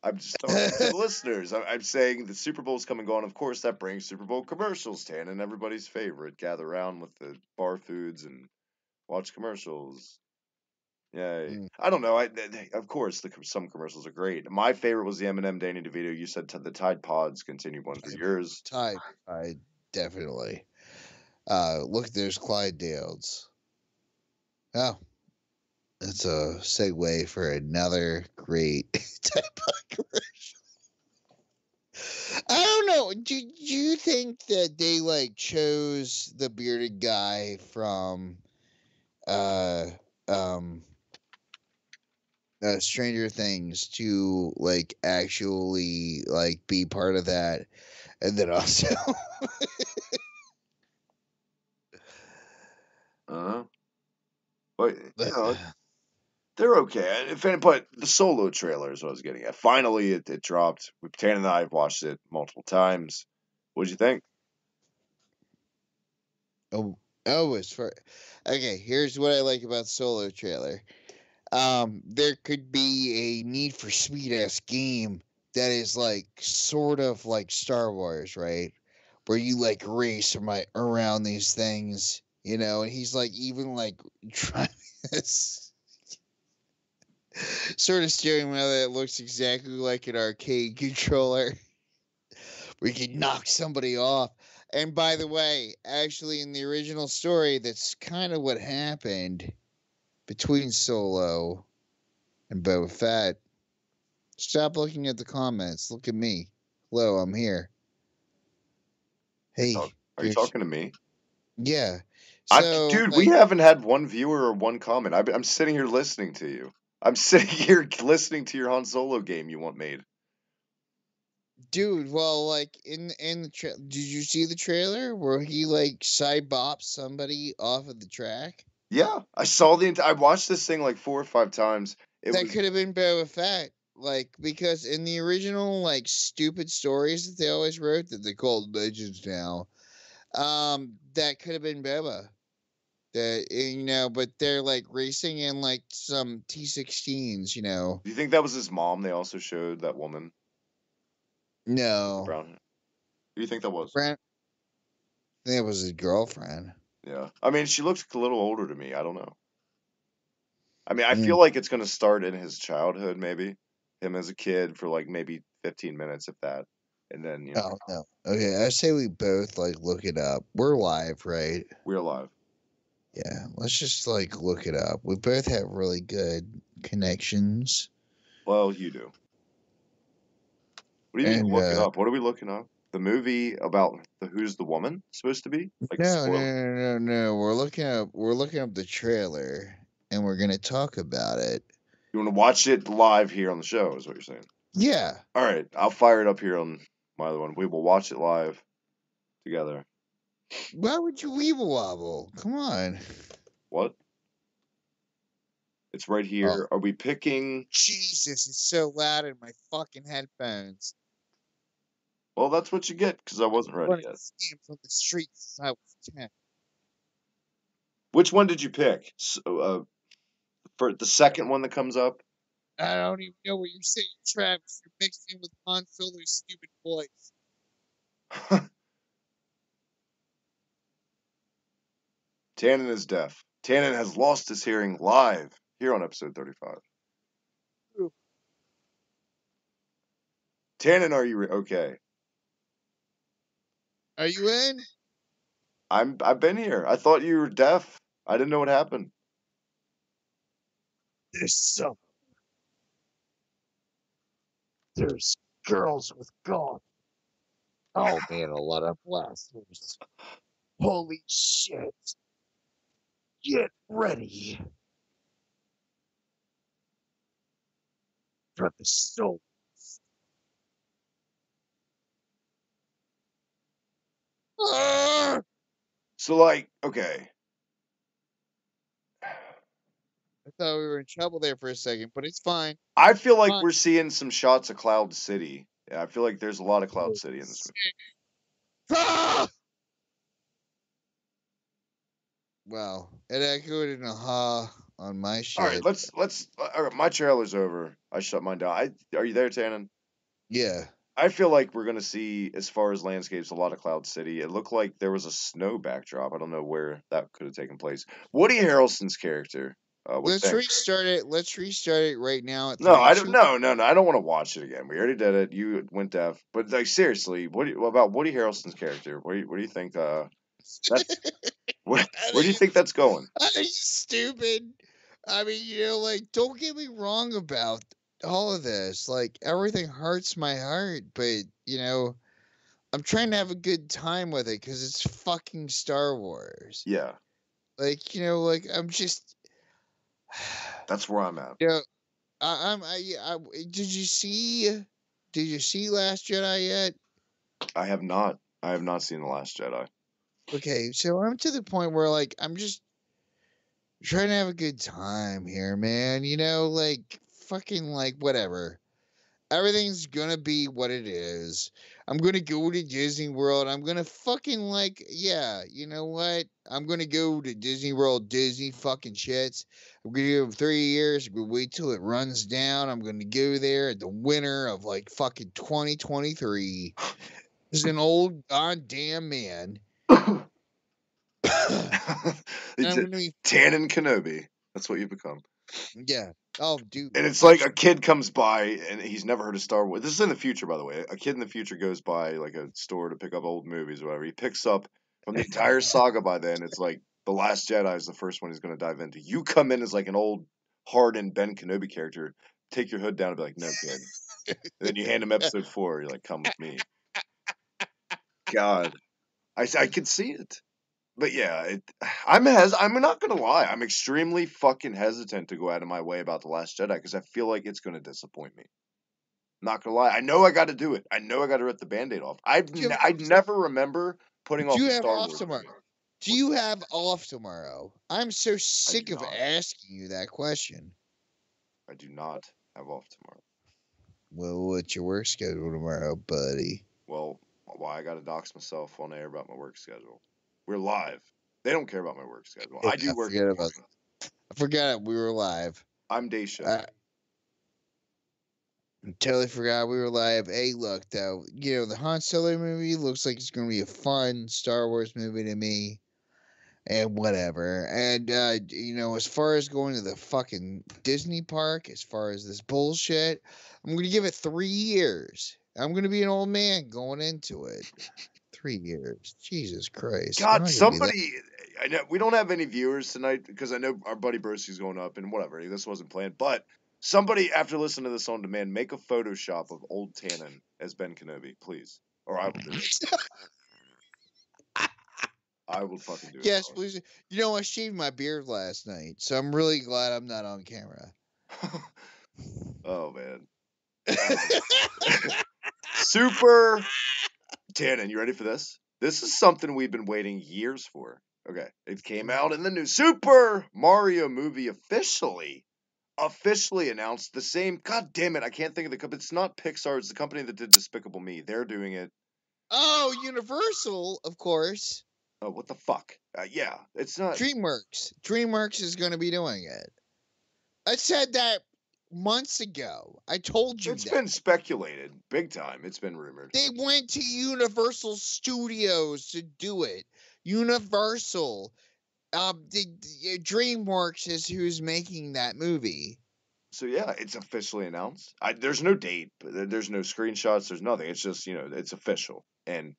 I'm just talking to the listeners. I'm saying the Super Bowl's come and gone. Of course, that brings Super Bowl commercials, Tan, and everybody's favorite. Gather around with the bar foods and watch commercials. Yeah, Mm. I don't know. Of course, some commercials are great. My favorite was the Eminem Danny DeVito. You said the Tide Pods continued ones were yours. Tide, I definitely. Look, there's Clydesdales. Oh, that's a segue for another great type of commercial. I don't know. Do you think that they like chose the bearded guy from uh um Stranger Things to like actually like be part of that, and then also Uh, but they're okay. But the Solo trailer is what I was getting at. Finally, it dropped. Tan and I have watched it multiple times. What'd you think? oh it's for okay. Here's what I like about Solo trailer. There could be a Need for Speed ass game that is like sort of like Star Wars, right? Where you like race around these things, and he's like even like trying this sort of steering wheel that looks exactly like an arcade controller where you can knock somebody off. And by the way, actually in the original story, that's kind of what happened between Solo and Boba Fett. Stop looking at the comments. Look at me. Hello, I'm here. Hey, Are you talking to me? yeah. So, Dude, we like, haven't had one viewer or one comment. I'm sitting here listening to you. I'm sitting here listening to your Han Solo game you want made. dude, well, like in the did you see the trailer where he like side bops somebody off of the track? Yeah, I saw I watched this thing like 4 or 5 times. It That was could have been Boba Fett. Like, because in the original, like, stupid stories that they always wrote that they called legends now, that could have been Boba. But they're like racing in like some T16s. Do you think that was his mom? They also showed that woman, the No, brown hair. Who do you think that was? Brent, I think it was his girlfriend. Yeah, I mean, she looks a little older to me. I don't know. I mean, I Mm. feel like it's gonna start in his childhood, maybe him as a kid for like maybe 15 minutes, if that, and then Oh no. Okay, I say we both like look it up. We're live, right? we're alive. Yeah, let's just like look it up. We both have really good connections. Well, you do. What do you mean And look it up? What are we looking up? The movie about who's the woman supposed to be? Like a no, no, spoiler? no, no, no. We're looking up the trailer and we're gonna talk about it. You want to watch it live here on the show? Is what you're saying? Yeah. All right, I'll fire it up here on my other one. We will watch it live together. Why would you weeble wobble? Come on. What? It's right Oh, here. Are we picking? Jesus, it's so loud in my fucking headphones. Well, that's what you get because I wasn't ready Running yet. this game from the streets since I was 10. Which one did you pick? For the second one that comes up? I don't even know what you're saying, Travis. You're mixed in with Han Solo's stupid voice. Tannen is deaf. Tannen has lost his hearing live here on episode 35. Ooh. Tannen, are you okay? Are you in? I've been here. I thought you were deaf. I didn't know what happened. There's girls with golf. Oh man, a lot of blasters. Holy shit. Get ready for the soul. Ah! So, like, okay. I thought we were in trouble there for a second, but it's fine. I feel like Fine. we're seeing some shots of Cloud City. Yeah, I feel like there's a lot of Cloud City in this movie. Ah! Wow, it echoed in a ha on my All right, shit. let's. All right, my trailer's over. I shut mine down. Are you there, Tannen? Yeah. I feel like we're gonna see, as far as landscapes, a lot of Cloud City. It looked like there was a snow backdrop. I don't know where that could have taken place. Woody Harrelson's character. What do you Let's think? restart it. Let's restart it right now at No, three, I don't. two. No, no, no. I don't want to watch it again. We already did it. You went deaf. But like seriously, what about Woody Harrelson's character? What do you think? That's I where do you think think that's going? I think it's stupid. I mean, like, don't get me wrong about all of this. Like, everything hurts my heart, but I'm trying to have a good time with it because it's fucking Star Wars. Yeah, Like, like I'm just, that's where I'm at. you know, did you see? Did you see Last Jedi yet? I have not. I have not seen The Last Jedi. Okay, so I'm to the point where like I'm just trying to have a good time here, man. Like fucking like whatever. Everything's gonna be what it is. I'm gonna go to Disney World. I'm gonna fucking like, yeah, you know what? I'm gonna go to Disney World, Disney fucking shits. I'm gonna go 3 years. I'm gonna wait till it runs down. I'm gonna go there at the winter of like fucking 2023. As an old goddamn man. And I'm gonna be, Tannen Kenobi. That's what you become. yeah. Oh, dude. And it's like a kid comes by and he's never heard of Star Wars. This is in the future, by the way. A kid in the future goes by like a store to pick up old movies or whatever. He picks up from the entire saga by then. It's like The Last Jedi is the first one he's going to dive into. You come in as like an old, hardened Ben Kenobi character, take your hood down and be like, no, kid. And then you hand him episode 4. You're like, come with me. God. I could see it. But yeah, I'm not gonna lie. I'm extremely fucking hesitant to go out of my way about The Last Jedi because I feel like it's gonna disappoint me. Not gonna lie. I know I got to do it. I know I got to rip the Band-Aid off. I'd never remember putting Do off you a have Star off Wars tomorrow? movie. Do you have off tomorrow? I'm so I sick do of not. asking you that question. I do not have off tomorrow. Well, what's your work schedule tomorrow, buddy? Well, why I got to dox myself on air about my work schedule? We're live. They don't care about my work schedule. I do work in the morning. I forgot we were live. I'm day shift. I totally forgot we were live. Hey, look though, the Han Solo movie looks like it's gonna be a fun Star Wars movie to me, and whatever. And as far as going to the fucking Disney park, as far as this bullshit, I'm gonna give it 3 years. I'm gonna be an old man going into it. 3 years, Jesus Christ! God, somebody. I know we don't have any viewers tonight because I know our buddy Brosy's going up and whatever. This wasn't planned, but somebody after listening to this on demand, make a Photoshop of old Tannen as Ben Kenobi, please, or I will do it. I will fucking do it. Yes, please. I shaved my beard last night, so I'm really glad I'm not on camera. Oh man. Super Tannen, you ready for this? This is something we've been waiting years for. Okay, it came out in the news. Super Mario movie officially announced. The same. God damn it, I can't think of the company. It's not Pixar. It's the company that did Despicable Me. They're doing it. Oh, Universal, of course. Oh, what the fuck? Yeah, it's not. DreamWorks. DreamWorks is going to be doing it. I said that months ago. I told you It's that. been speculated big time. It's been rumored. They went to Universal Studios to do it. Universal. DreamWorks is who's making that movie. So yeah, it's officially announced. There's no date. There's no screenshots. There's nothing. It's just it's official. And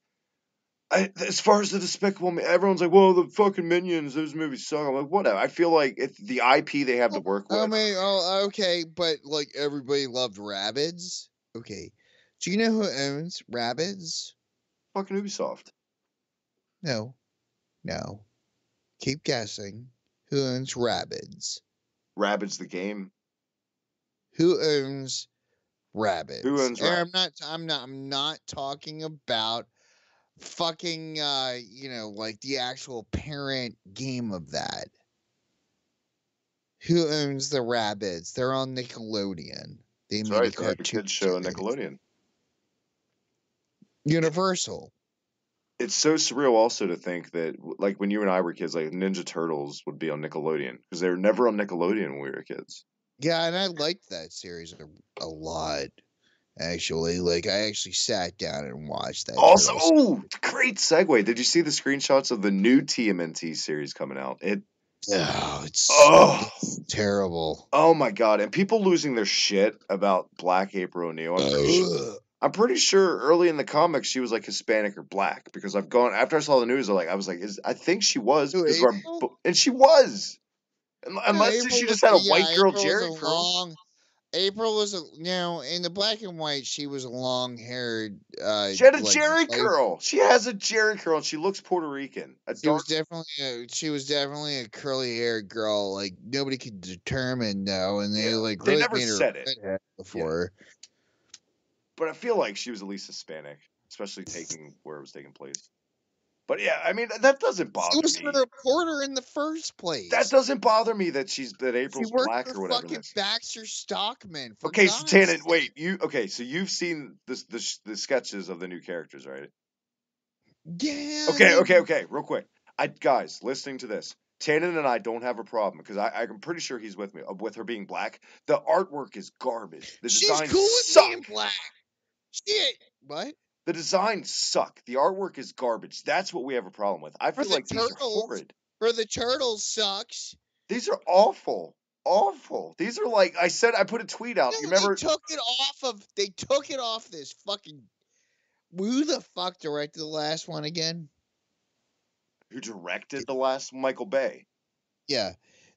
as far as the Despicable Me, everyone's like, "Well, the fucking Minions, those movies suck." I'm like, whatever. I feel like it's the IP they have to work with. I mean, okay, but like everybody loved Rabbids. Okay, do you know who owns Rabbids? Fucking Ubisoft. No. Keep guessing. Who owns Rabbids? Rabbids the game. Who owns Rabbids? Who owns Rabbids? I'm not talking about fucking like the actual parent game of that. Who owns the Rabbids? They're on Nickelodeon. They That's made right. a They have a cartoon kids show on series. Nickelodeon. Universal. It's so surreal also to think that like when you and I were kids, like Ninja Turtles would be on Nickelodeon because they were never on Nickelodeon when we were kids. Yeah, and I liked that series a lot. Actually, like I actually sat down and watched that. Also, great segue. Did you see the screenshots of the new TMNT series coming out? Oh, Oh, it's terrible. oh my God! And people losing their shit about Black April O'Neil. I'm pretty sure early in the comics she was like Hispanic or black because I've gone after I saw the news. I was like, I think she was Who, because April? and she was No, unless she just had a white girl April was a Jerry curl. long. April was in the black and white. She was a long-haired, She had a like Jerry white. curl. She has a Jerry curl. And she looks Puerto Rican. She was definitely a curly-haired girl. Like nobody could determine though, and they Yeah, like they really never made her said it. redhead before. But I feel like she was at least Hispanic, especially taking where it was taking place. But yeah, I mean that doesn't She bother was me. a reporter in the first place. That doesn't bother me that She April's worked black for or whatever. fucking Baxter Stockman. For Okay, so God's Tannen, sake. wait, so you've seen the sketches of the new characters, right? Yeah. Okay, real quick. Guys, listening to this, Tannen and I don't have a problem because I'm pretty sure he's with me with her being black. The artwork is garbage. The She's designs cool with suck. being black. Shit. What? The designs suck. The artwork is garbage. That's what we have a problem with. I feel like these are horrid. For the turtles sucks. These are awful. Awful. These are like I said. I put a tweet out. No, You remember? They took it off this fucking. Who the fuck directed the last one again? Who directed the last Michael Bay? Yeah,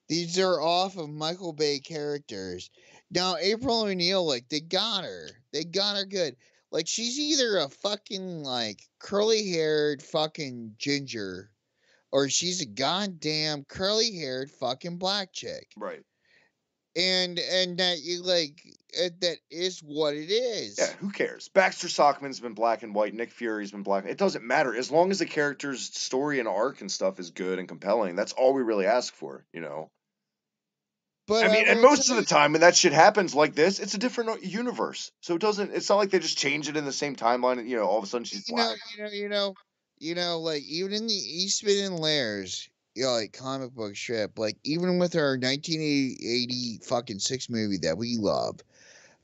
these are off of Michael Bay characters. Now April O'Neil, like they got her good. Like she's either a fucking like curly haired fucking ginger, or she's a goddamn curly haired fucking black chick. Right. And that you like that is what it is. Yeah, who cares? Baxter Stockman's been black and white. Nick Fury's been black. It doesn't matter as long as the character's story and arc and stuff is good and compelling. That's all we really ask for, you know. But I mean, and most of the time when that shit happens like this, it's a different universe. So it's not like they just change it in the same timeline and all of a sudden she's black. Like even in the Eastman and Lairs, like comic book strip, like even with our 1980 fucking 6 movie that we love,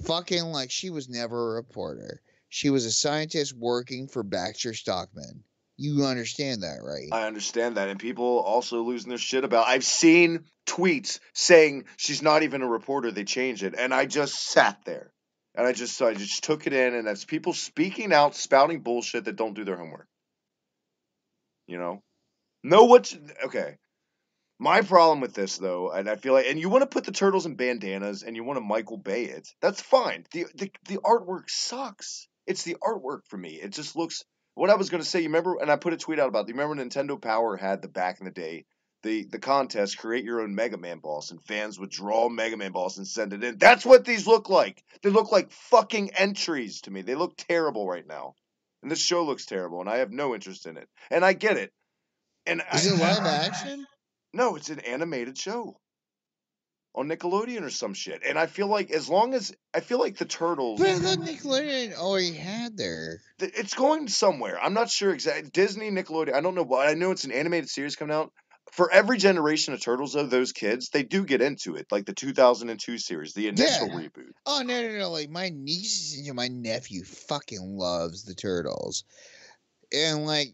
fucking like she was never a reporter. She was a scientist working for Baxter Stockman. You understand that, right? I understand that, and people also losing their shit about. I've seen tweets saying she's not even a reporter. They changed it, and I just sat there, and I just took it in, and that's people speaking out, spouting bullshit that don't do their homework. Okay. My problem with this, though, and I feel like, and you want to put the turtles in bandanas, and you want to Michael Bay it. That's fine. The artwork sucks. It's the artwork for me. It just looks. What I was going to say, you remember, and I put a tweet out about. You remember Nintendo Power had back in the day the contest, create your own Mega Man boss, and fans would draw Mega Man boss and send it in. That's what these look like. They look like fucking entries to me. They look terrible right now, and this show looks terrible, and I have no interest in it. And I get it. And is it live action? No, it's an animated show on Nickelodeon or some shit. And I feel like the Turtles. But the Nickelodeon already had there. It's going somewhere. I'm not sure exactly. Disney, Nickelodeon. I don't know what. I know it's an animated series coming out. For every generation of Turtles, though, those kids, they do get into it. Like the 2002 series, the initial reboot. Oh, no. Like my niece and my nephew fucking loves the Turtles. And I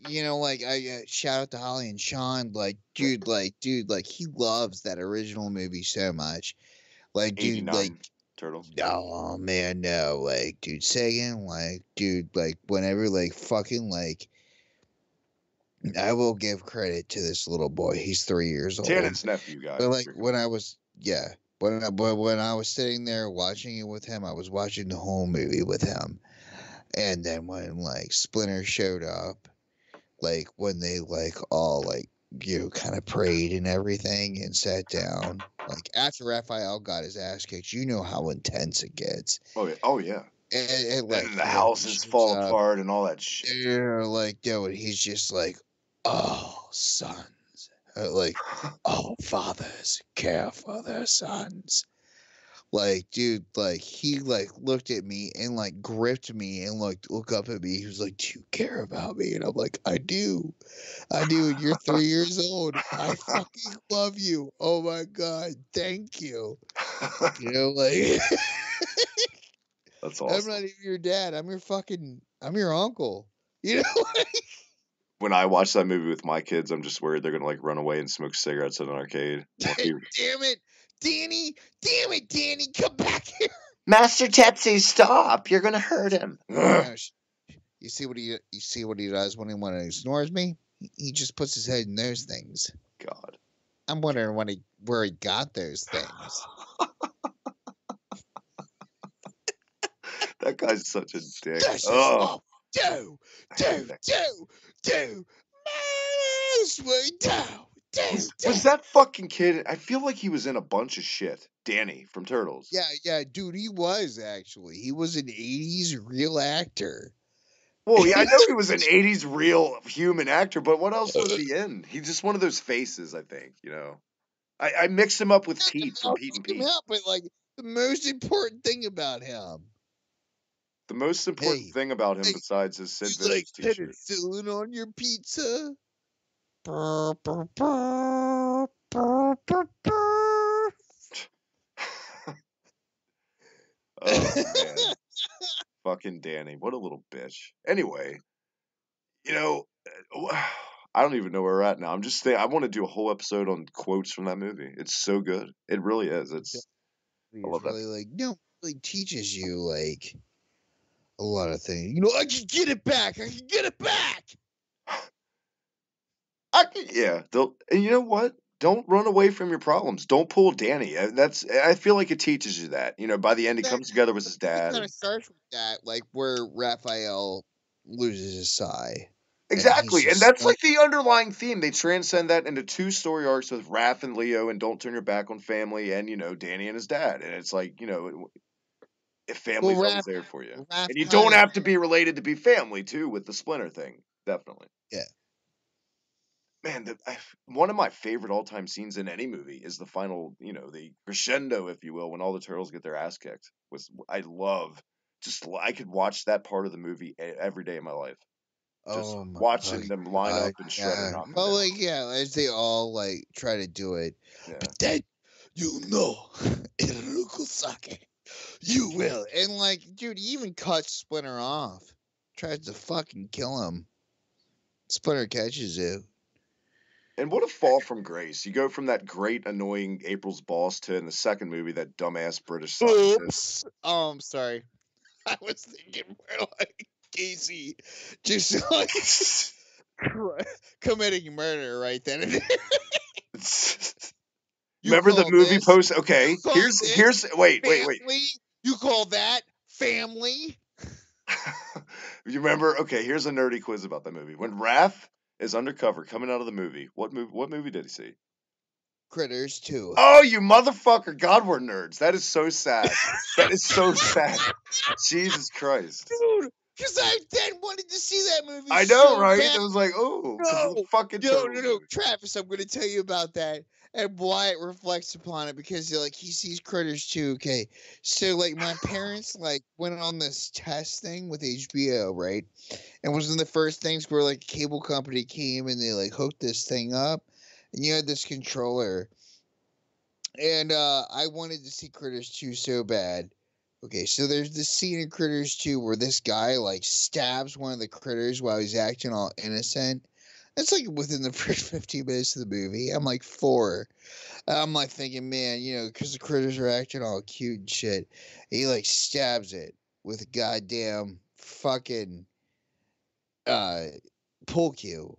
shout out to Holly and Sean, dude, he loves that original movie so much. Like, dude, Turtles. Oh man, no, dude, Sagan, dude, whenever, fucking, I will give credit to this little boy. He's 3 years old. Tannen's nephew, guys. But when I was sitting there watching it with him, I was watching the whole movie with him. And then when Splinter showed up, when they all kind of prayed and everything and sat down, after Raphael got his ass kicked, you know how intense it gets. Oh yeah. And the houses fall apart and all that shit. Dude, he's just oh, sons, oh, fathers care for their sons. Dude, he looked at me and gripped me and looked up at me. He was like, "Do you care about me?" And I'm like, "I do, and you're 3 years old. I fucking love you. Oh my god, thank you." That's awesome. I'm not even your dad. I'm your uncle. You know. when I watch that movie with my kids, I'm just worried they're gonna like run away and smoke cigarettes at an arcade. Damn it, Danny! Damn it, Danny! Come back here! Master Tetsu, stop! You're gonna hurt him. You see what he does when he ignores me? He just puts his head in those things. God. I'm wondering where he got those things. That guy's such a dick. This is Oh, do. was that fucking kid? I feel like he was in a bunch of shit. Danny from Turtles. Yeah, dude, he was actually. He was an 80s real actor. Well, yeah, I know he was an 80s real human actor, but what else was he in? He's just one of those faces, I think, you know. I mixed him up with Pete from Pete and Pete. But like the most important thing about him. The most important thing about him besides his Sid Vicious t-shirt. Penicillin on your pizza? Oh, man. Fucking Danny. What a little bitch. Anyway, you know, I don't even know where we're at now. I'm just saying, I want to do a whole episode on quotes from that movie. It's so good. It really is. I love that. Really like, no, it really teaches you like a lot of things. You know, I can get it back. Yeah. And you know what? Don't run away from your problems. Don't pull Danny. I feel like it teaches you that. You know, by the end, he comes together with his dad. It kind of starts with that, like where Raphael loses his sigh. Exactly, and that's like the underlying theme. They transcend that into 2 story arcs with Raph and Leo, and Don't Turn Your Back on Family, and you know Danny and his dad. And it's like, you know, if family's always there for you, and you don't have to be related to be family too. With the Splinter thing, definitely. Yeah. Man, one of my favorite all-time scenes in any movie is the final, you know, the crescendo, if you will, when all the turtles get their ass kicked. I could watch that part of the movie every day of my life. Just watching them line up and shred it. Well, like, yeah, as they all like try to do it. Yeah. But then, you know, Irukusake, you will. And like, dude, he even cuts Splinter off. Tries to fucking kill him. Splinter catches it. And what a fall from grace. You go from that great, annoying April's boss to, in the second movie, that dumbass British scientist. Oh, I'm sorry. I was thinking more like Casey just like committing murder right then and there. Remember the movie post? Okay, here's wait. You call that family? You remember? Okay, here's a nerdy quiz about the movie. When Raph is undercover coming out of the movie, what movie did he see? Critters 2. Oh, you motherfucker! God, we're nerds. That is so sad. That is so sad. Jesus Christ, dude. Because I then wanted to see that movie. I know, so right? Bad. I was like, oh, no, fucking no, Travis. I'm going to tell you about that and why it reflects upon it. Because like he sees Critters 2. Okay, so like my parents like went on this test thing with HBO, right? And was one of the first things where like a cable company came and they like hooked this thing up. And you had this controller. And I wanted to see Critters 2 so bad. Okay, so there's this scene in Critters 2 where this guy, like, stabs one of the critters while he's acting all innocent. It's, like, within the first 15 minutes of the movie. I'm, like, 4. I'm, like, thinking, man, you know, because the critters are acting all cute and shit. And he, like, stabs it with a goddamn fucking pull cue.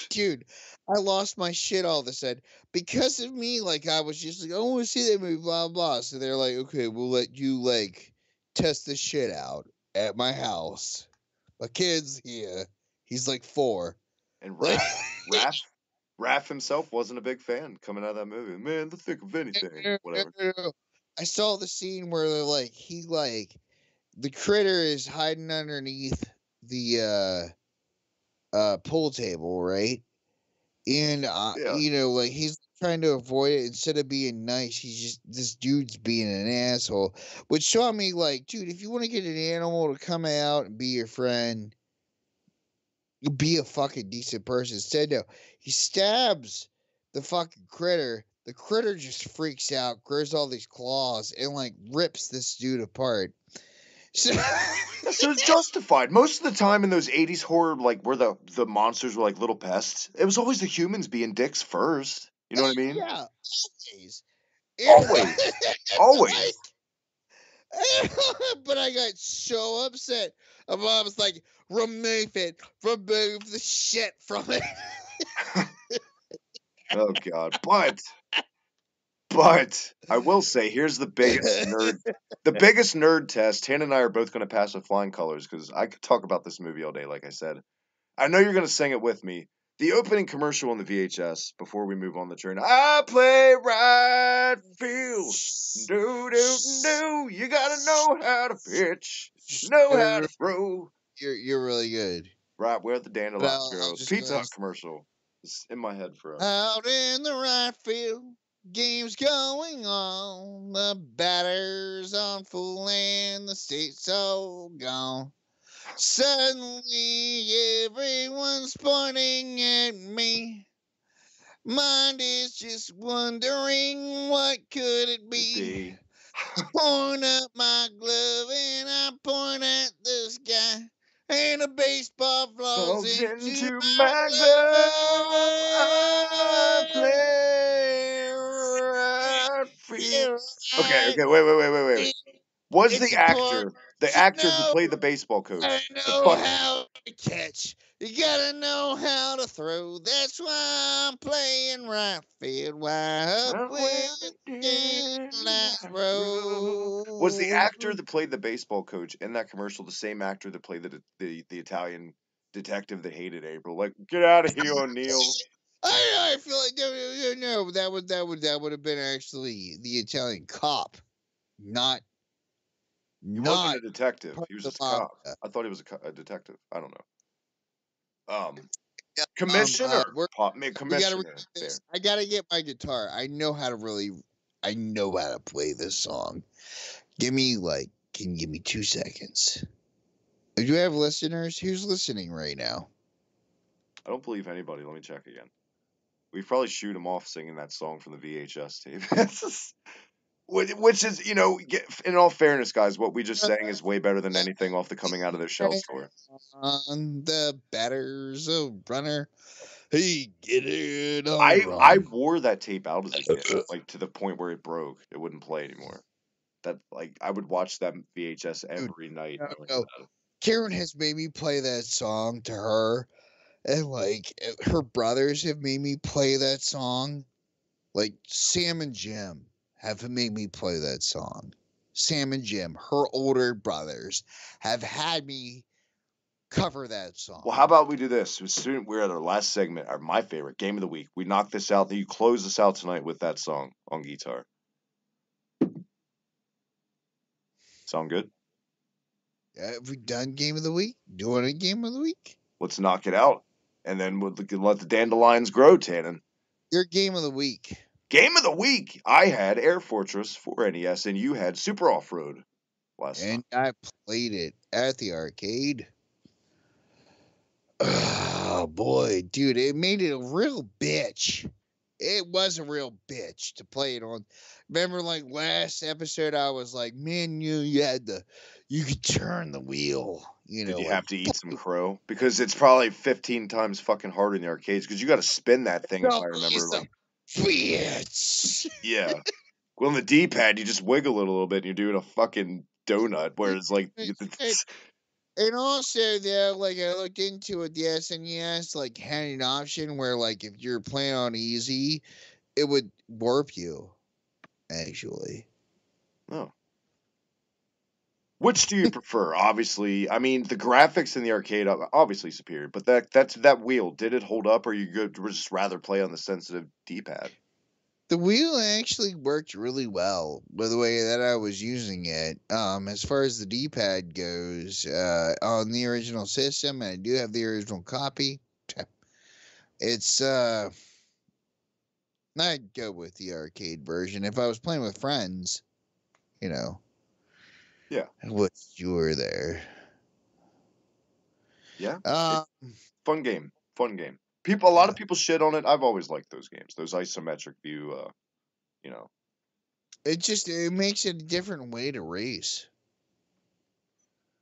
Dude, I lost my shit all of a sudden because of me. Like, I was just like, I want to see that movie, blah, blah. So they're like, okay, we'll let you, like, test this shit out at my house. My kid's here. He's like 4. And Raph himself wasn't a big fan coming out of that movie. Man, the thick of anything. Whatever. I saw the scene where they're like, the critter is hiding underneath the, pool table, right? And you know, like he's trying to avoid it instead of being nice. This dude's being an asshole, which showed me like, dude, if you want to get an animal to come out and be your friend, be a fucking decent person. Instead, no, he stabs the fucking critter. The critter just freaks out, grows all these claws, and like rips this dude apart. So, So it's justified. Most of the time in those 80s horror, like where the monsters were like little pests, it was always the humans being dicks first. You know what I mean? yeah, always. Always. Always. Like, but I got so upset. My mom was like, remove it. Remove the shit from it. Oh God. But I will say, here's the biggest nerd test. Tan and I are both going to pass with flying colors because I could talk about this movie all day, like I said. I know you're going to sing it with me. The opening commercial on the VHS, before we move on the train. I play right field. Do, do, do. You got to know how to pitch. Know how to throw. You're really good. Right where the But dandelions I'll grow. just go Pizza ahead. Hut commercial. It's in my head forever. Out in the right field, game's going on. The batter's on full and the state's all gone. Suddenly, everyone's pointing at me. Mind is just wondering what could it be. Point up my glove and I point at the sky. And a baseball falls Falls into into my my glove. I glove. play right field. You're Okay, right. wait. Was It's the important to actor who know. played the baseball I coach, the know punter? how to catch. You gotta know how to throw. That's why I'm playing right field. Why up Right where with the last dandelions grow. Was the row? actor that played the baseball coach in that commercial the same actor that played the Italian detective that hated April? Like, get out of here, O'Neill. I feel like no, that would have been actually the Italian cop, not He wasn't not a detective. part He was of just a the cop. mafia. I thought he was a detective. I don't know. Yeah, Commissioner. we gotta read Commissioner. There. this. I gotta get my guitar. I know how to play this song. Can you give me 2 seconds? Do you have listeners? Who's listening right now? I don't believe anybody. Let me check again. We probably shoot him off singing that song from the VHS tape. Which is, in all fairness, guys, what we just sang is way better than anything off the Coming Out of Their Shell tour. On the batter's a runner. Hey, get it I on I run. wore that tape out as a kid, like to the point where it broke. It wouldn't play anymore. That like I would watch that VHS Dude, every night. no. Karen has made me play that song to her, and her brothers have made me play that song. Like Sam and Jim have made me play that song. Sam and Jim, her older brothers, have had me cover that song. Well, how about we do this? We're at our last segment, my favorite game of the week. We knock this out, then you close this out tonight with that song on guitar. Sound good? Have we done game of the week? Doing a game of the week? Let's knock it out, and then we'll let the dandelions grow, Tannen. Your game of the week. Game of the week. I had Air Fortress for NES, and you had Super Off Road last time. And I played it at the arcade. Oh boy, dude, it made it a real bitch. It was a real bitch to play it on. Remember, like last episode, I was like, "Man, you could turn the wheel." Did you have to eat some crow? Because it's probably 15 times fucking harder in the arcades. Because you got to spin that thing, if I remember. Like, bitch. yeah. Well, on the D-pad, you just wiggle it a little bit, and you're doing a fucking donut. Whereas, like, And also, though, like I looked into it, the SNES had an option where, if you're playing on easy, it would warp you. Actually, oh. Which do you prefer? Obviously, I mean, the graphics in the arcade are obviously superior, but that wheel, did it hold up, or you would just rather play on the sensitive D-pad? the wheel actually worked really well with the way that I was using it. As far as the D-pad goes, on the original system, and I do have the original copy. It's I'd go with the arcade version if I was playing with friends. Yeah. Wish you were there. Yeah. Um, Fun game. A lot of people shit on it. I've always liked those games. Those isometric view, it makes it a different way to race.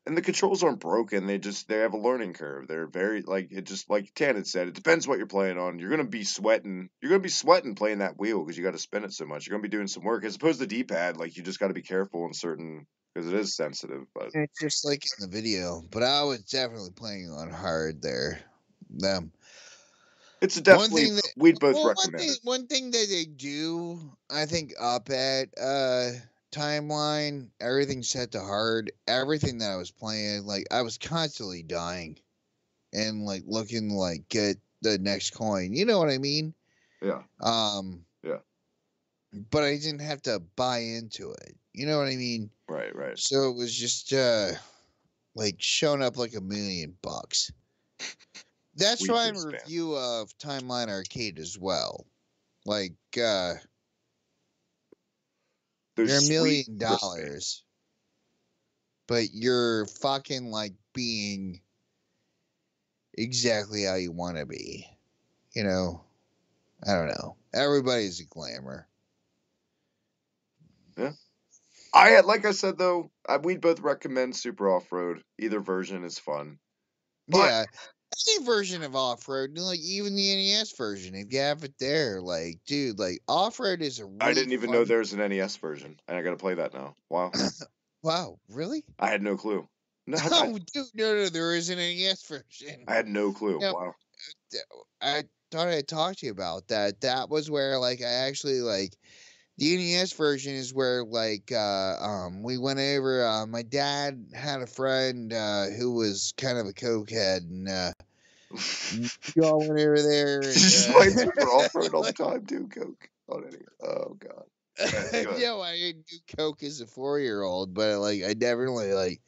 And the controls aren't broken. They have a learning curve. They're very it just like Tannen said. It depends what you're playing on. You're gonna be sweating. You're gonna be sweating playing that wheel because you got to spin it so much. You're gonna be doing some work as opposed to D-pad. Like you just got to be careful in certain because it is sensitive. But It's just like in the video, but I was definitely playing on hard there. Um, it's one definitely thing that we'd both well, recommend it. one thing that they do, I think, up at timeline, everything set to hard. Everything that I was playing, like I was constantly dying and like looking to, like get the next coin. You know what I mean? Yeah. Yeah. But I didn't have to buy into it. You know what I mean? Right. Right. So it was just like showing up like $1,000,000. That's We'd why I'm both a spam. review of Timeline Arcade as well. Like Those you're sweet wristbands. $1,000,000, but you're fucking like being exactly how you want to be. You know, I don't know. Everybody's a glamour. Yeah. Like I said though, we'd both recommend Super Off Road. Either version is fun. But Yeah, any version of off road, like even the NES version, if you have it there, like dude, like off road is a I really didn't even know fun. there's an NES version, and I got to play that now. Wow. Wow, really? I had no clue. No, No, dude, no, there isn't an NES version. I had no clue. No, Wow. I thought I talked to you about that. That was where like I actually like the NES version is where like we went over my dad had a friend who was kind of a cokehead and we all went over there and Just playing Super Off Road all the time, too. Coke. Oh God. Good. no, I didn't do coke as a 4-year-old, but like I definitely like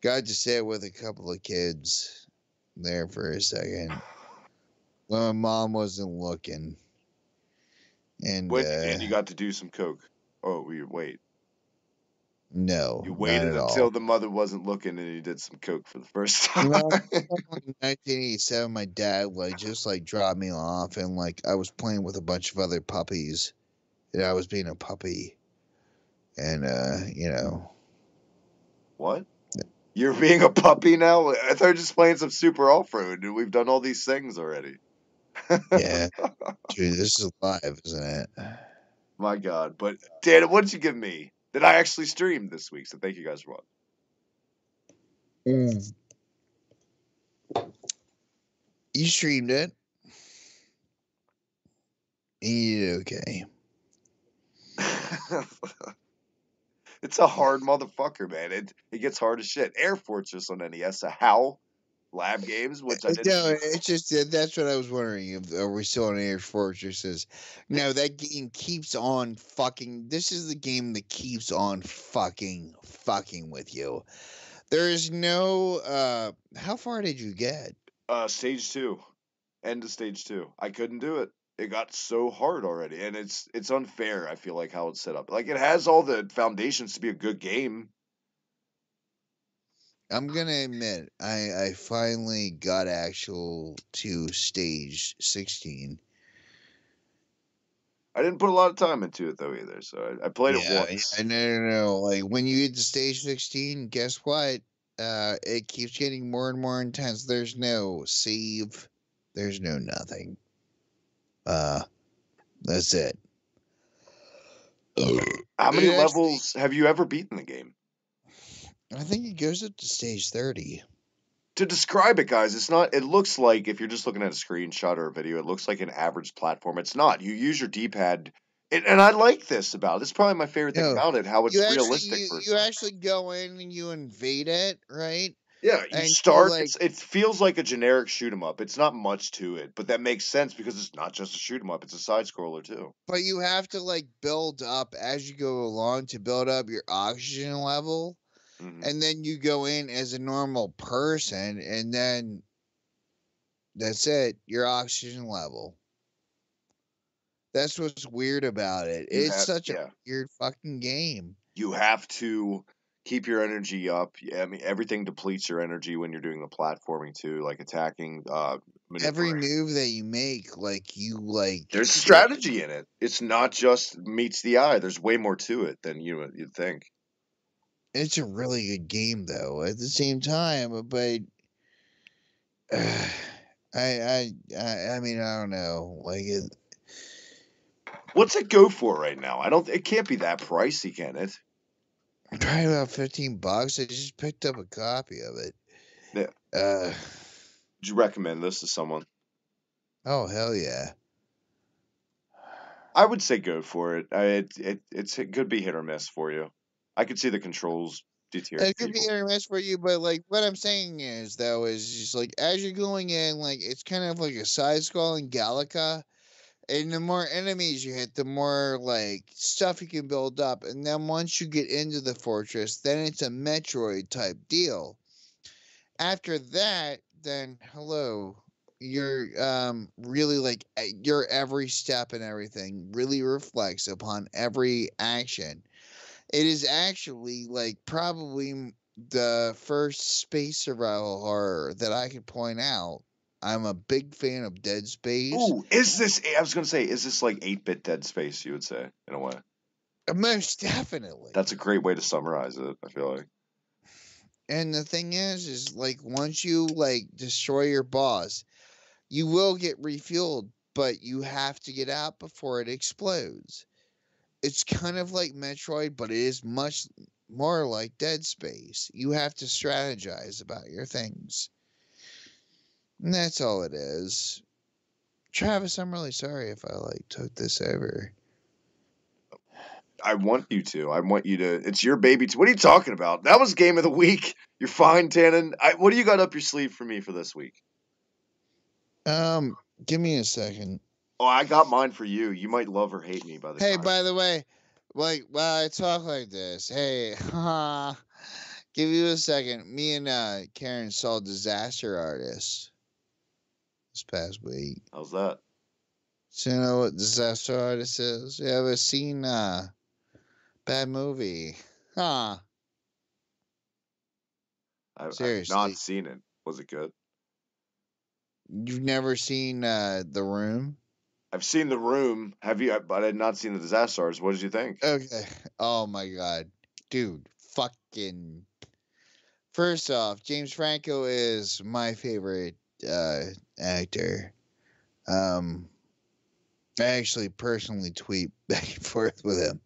got to sit with a couple of kids there for a second when my mom wasn't looking. And And you got to do some coke. Oh, wait. no, You not waited at until all. the mother wasn't looking, and you did some coke for the first time. No, in 1987, my dad like just like dropped me off, and like I was playing with a bunch of other puppies, and I was being a puppy, and you know, What? You're being a puppy now? I thought you were just playing some Super Off Road, and we've done all these things already. yeah, dude, this is live, isn't it? My God. But, Dan, what did you give me? That I actually streamed this week, so thank you guys for watching. You streamed it. You did okay. It's a hard motherfucker, man. It gets hard as shit. Air Fortress on NES, a HAL lab games, which I didn't. No, it's just that's what I was wondering. If are we still on Air Fortresses? No, that game keeps on fucking. This is the game that keeps on fucking with you. There is no. How far did you get? Stage 2. End of stage 2. I couldn't do it. It got so hard already, and it's unfair. I feel like how it's set up. Like it has all the foundations to be a good game. I'm gonna admit, I finally got actual to stage 16. I didn't put a lot of time into it though either, so I played it once. Yeah, no. Like when you get to stage 16, guess what? It keeps getting more and more intense. There's no save. There's no nothing. That's it. How many It actually, levels have you ever beaten the game? I think it goes up to stage 30. To describe it, guys, it's not. It looks like if you're just looking at a screenshot or a video, it looks like an average platform. It's not. You use your D-pad, and I like this about it. It's probably my favorite thing No, about it. How it's realistic for you actually go in and you invade it, right? Yeah, you And you start. like, It feels like a generic shoot 'em up. It's not much to it, but that makes sense because it's not just a shoot 'em up. It's a side scroller too. but you have to like build up as you go along to build up your oxygen level. And then you go in as a normal person, and then that's it, your oxygen level. That's what's weird about it. It's such a weird fucking game. You have to keep your energy up. Yeah, I mean, everything depletes your energy when you're doing the platforming too, like attacking. Every move that you make, like you like. There's strategy in it. It's not just meets the eye. There's way more to it than you'd think. It's a really good game though. At the same time, but I mean, I don't know. Like, What's it go for right now? It can't be that pricey, can it? probably about $15. I just picked up a copy of it. Yeah. Uh, Would you recommend this to someone? oh hell yeah. I would say go for it. It could be hit or miss for you. I could see the controls deteriorate It could be people. hit or miss for you, but like what I'm saying is though is just like as you're going in, like it's kind of like a side-scrolling Galaga, and the more enemies you hit, the more like stuff you can build up, and then once you get into the fortress, then it's a Metroid type deal. After that, then hello, you're really like your every step and everything really reflects upon every action. It is actually like probably the first space survival horror that I could point out. I'm a big fan of Dead Space. Ooh, I was gonna say, is this like 8-bit Dead Space? You would say, in a way. Most definitely. That's a great way to summarize it. I feel like. And the thing is like once you like destroy your boss, you will get refueled, but you have to get out before it explodes. It's kind of like Metroid, but it is much more like Dead Space. You have to strategize about your things. And that's all it is. Travis, I'm really sorry if I like took this over. I want you to. I want you to. It's your baby. What are you talking about? That was game of the week. You're fine, Tannen. What do you got up your sleeve for me for this week? Give me a second. Oh, I got mine for you. You might love or hate me by the Hey, time. by the way, like while I talk like this, hey, give you a second. Me and Karen saw Disaster Artist this past week. How's that? So you know what Disaster Artist is? You ever seen bad movie? Huh. I've Seriously. not seen it. Was it good? You've never seen The Room? I've seen The Room. Have you? But I had not seen The Disaster Artist. What did you think? Okay. Oh my god. Dude, fucking first off, James Franco is my favorite actor. I actually personally tweet back and forth with him.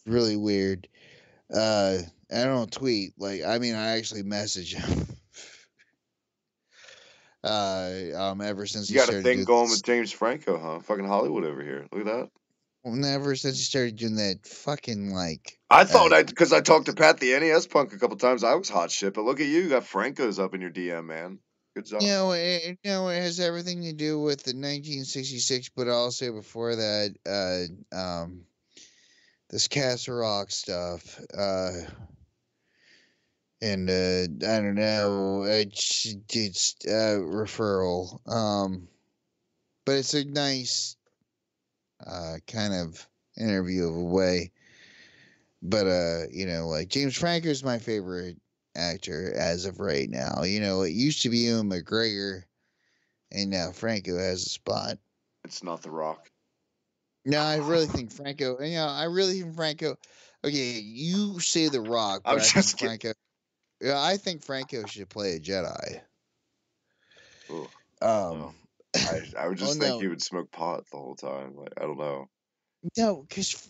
Really weird. I don't tweet, like I mean I actually message him. Ever since You he got a started thing doing going with James Franco, huh? Fucking Hollywood over here. Look at that. ever since he started doing that fucking like I thought because I talked to Pat the NES Punk a couple times, I was hot shit. But look at you, you got Franco's up in your DM, man. Good job. it has everything to do with the 1966, but also before that, this Castle Rock stuff. And I don't know, it's referral. But it's a nice kind of interview of a way. But like James Franco is my favorite actor as of right now. It used to be Ewan McGregor, and now Franco has a spot. It's not The Rock. No, I really think Franco. Okay, you say The Rock, but I'm I think just Franco. Yeah, I think Franco should play a Jedi. Ooh, Um, no. I would just think no, he would smoke pot the whole time. Like I don't know. no, because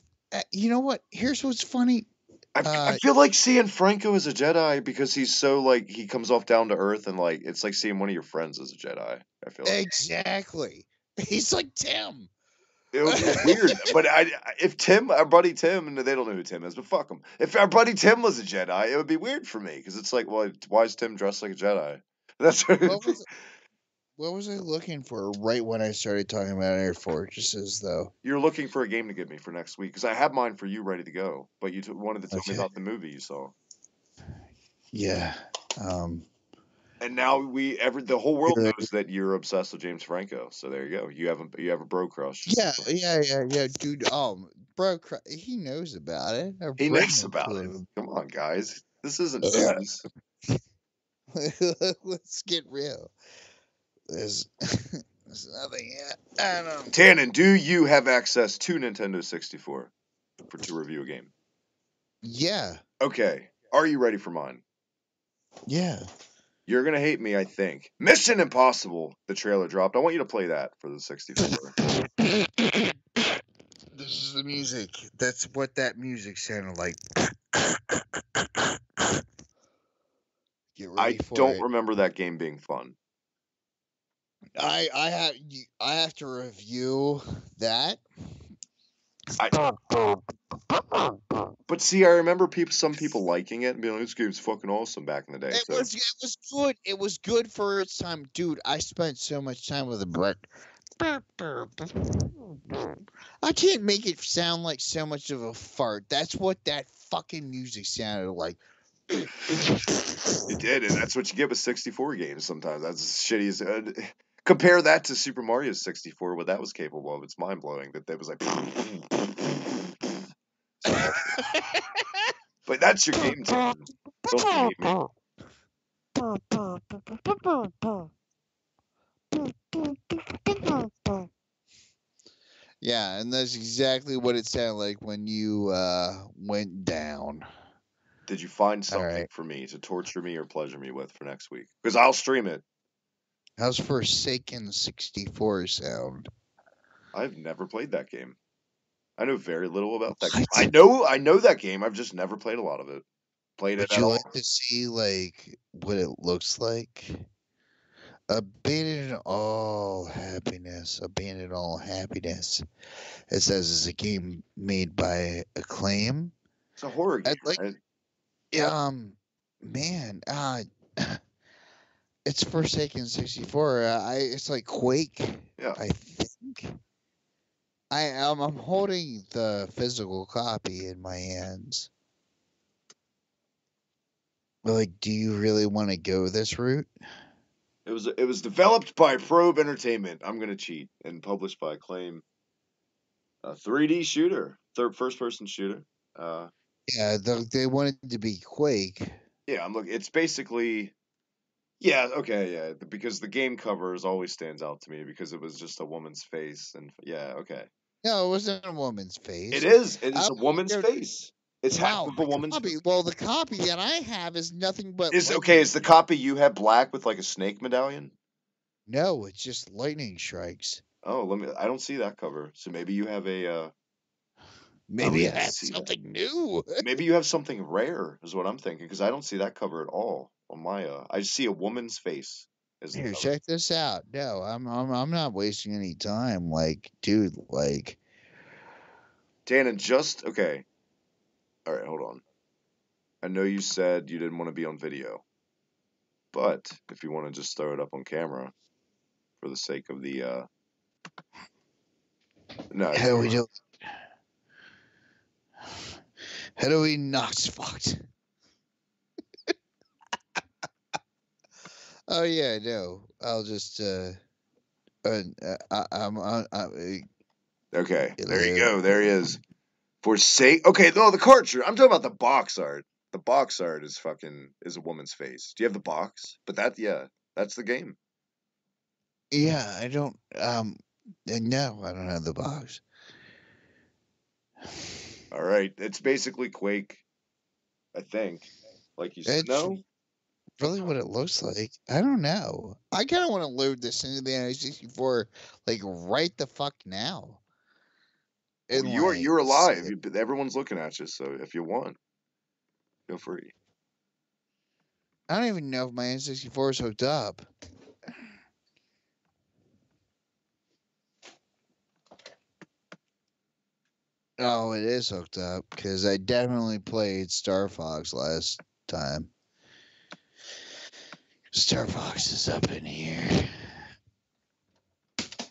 you know what? Here's what's funny. I feel like seeing Franco as a Jedi because he's so like he comes off down to earth and like it's like seeing one of your friends as a Jedi. I feel like Exactly. He's like Tim. it would be weird. But if Tim, our buddy Tim, and they don't know who Tim is, but fuck him. If our buddy Tim was a Jedi, it would be weird for me because it's like, well, why is Tim dressed like a Jedi? That's What was I looking for right when I started talking about air fortresses, though? You're looking for a game to give me for next week because I have mine for you ready to go, but you wanted to tell me Okay. about the movie you saw. Yeah. And now the whole world knows that you're obsessed with James Franco. So there you go. You have a bro crush. Yeah, dude. Bro, he knows about it. I've He written knows it about to it. him. Come on, guys. This isn't news. Let's get real. There's nothing yet. I don't know. Tannen, do you have access to Nintendo 64 to review a game? Yeah. Okay. Are you ready for mine? Yeah. You're gonna hate me, I think. Mission Impossible, the trailer dropped. I want you to play that for the 64. This is the music. That's what that music sounded like. Get ready I for don't it. remember that game being fun. I have to review that. But see, I remember some people liking it and being like, "This game's fucking awesome" back in the day. It was good. It was good for its time, dude. I spent so much time with it, but I can't make it sound like so much of a fart. That's what that fucking music sounded like. It did, and that's what you get with 64 games sometimes. That's as shitty as... compare that to Super Mario 64, what that was capable of. It's mind-blowing that was like... But that's your game, Tannen. Don't you hate me? Yeah, and that's exactly what it sounded like when you went down. Did you find All something right. for me to torture me or pleasure me with for next week? Because I'll stream it. How's Forsaken 64 sound? I've never played that game. I know very little about that game. What? I know that game. I've just never played a lot of it. Played it Would at you all. like to see like what it looks like? Abandon all happiness. Abandon all happiness. It says it's a game made by Acclaim. It's a horror game, I'd like, right? man, it's Forsaken 64. It's like Quake. Yeah. I think. I'm holding the physical copy in my hands. But like, do you really want to go this route? It was developed by Probe Entertainment. I'm gonna cheat and published by Acclaim. A 3D shooter, first person shooter. Yeah, they wanted to be Quake. Yeah, I'm looking. It's basically, yeah, okay, yeah, because the game covers always stands out to me because it was just a woman's face, and yeah, okay. No, it wasn't a woman's face. It is. It is I, a woman's face. It's half wow, of a the woman's copy. face. Well, the copy that I have is nothing but Is okay. lightning. Is the copy you have black with like a snake medallion? No, it's just lightning strikes. Oh, let me. I don't see that cover. So maybe you have a. I don't Maybe I even have see that. something new. Maybe you have something rare, is what I'm thinking, because I don't see that cover at all on my. I just see a woman's face as the Here, cover. check this out. No, I'm not wasting any time. Like, dude, like, Tannen, just okay. All right, hold on. I know you said you didn't want to be on video, but if you want to just throw it up on camera for the sake of the. No, how do we do? How do we not fucked? Oh yeah, no. I'll just okay, there you hello. go. There he is. For sake, okay, no, the cartridge. I'm talking about the box art. The box art is fucking is a woman's face. Do you have the box? But yeah, that's the game. Yeah, I don't. No, I don't have the box. All right, it's basically Quake, I think. Like you said, It's no. really what it looks like. I don't know. I kind of want to load this into the N64 like right the fuck now. Well, And you're alive. Everyone's looking at you, so if you want, feel free. I don't even know if my N64 is hooked up. Oh, it is hooked up because I definitely played Star Fox last time. Star Fox is up in here.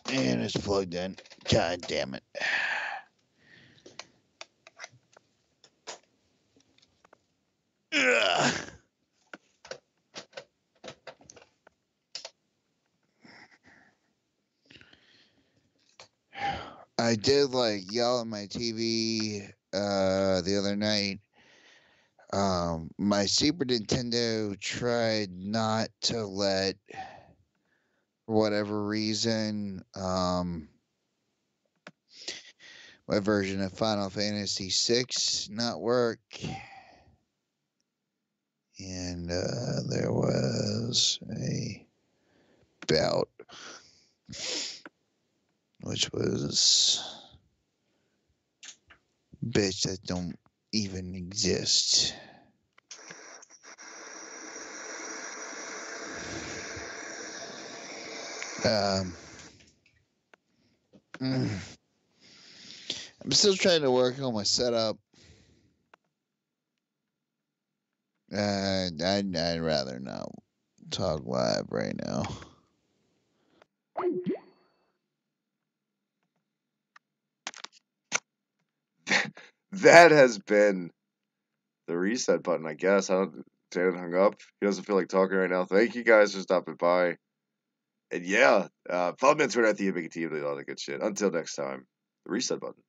And it's plugged in. God damn it. Ugh. I did like yell at my TV the other night. My Super Nintendo tried not to let, for whatever reason, my version of Final Fantasy VI not work. And there was a bout, which was bitch that don't even exist. Um, I'm still trying to work on my setup. I'd rather not talk live right now. That has been the reset button, I guess. Tannen hung up. He doesn't feel like talking right now. Thank you guys for stopping by. And yeah, follow me on Twitter at the Big T, all that good shit. Until next time, the reset button.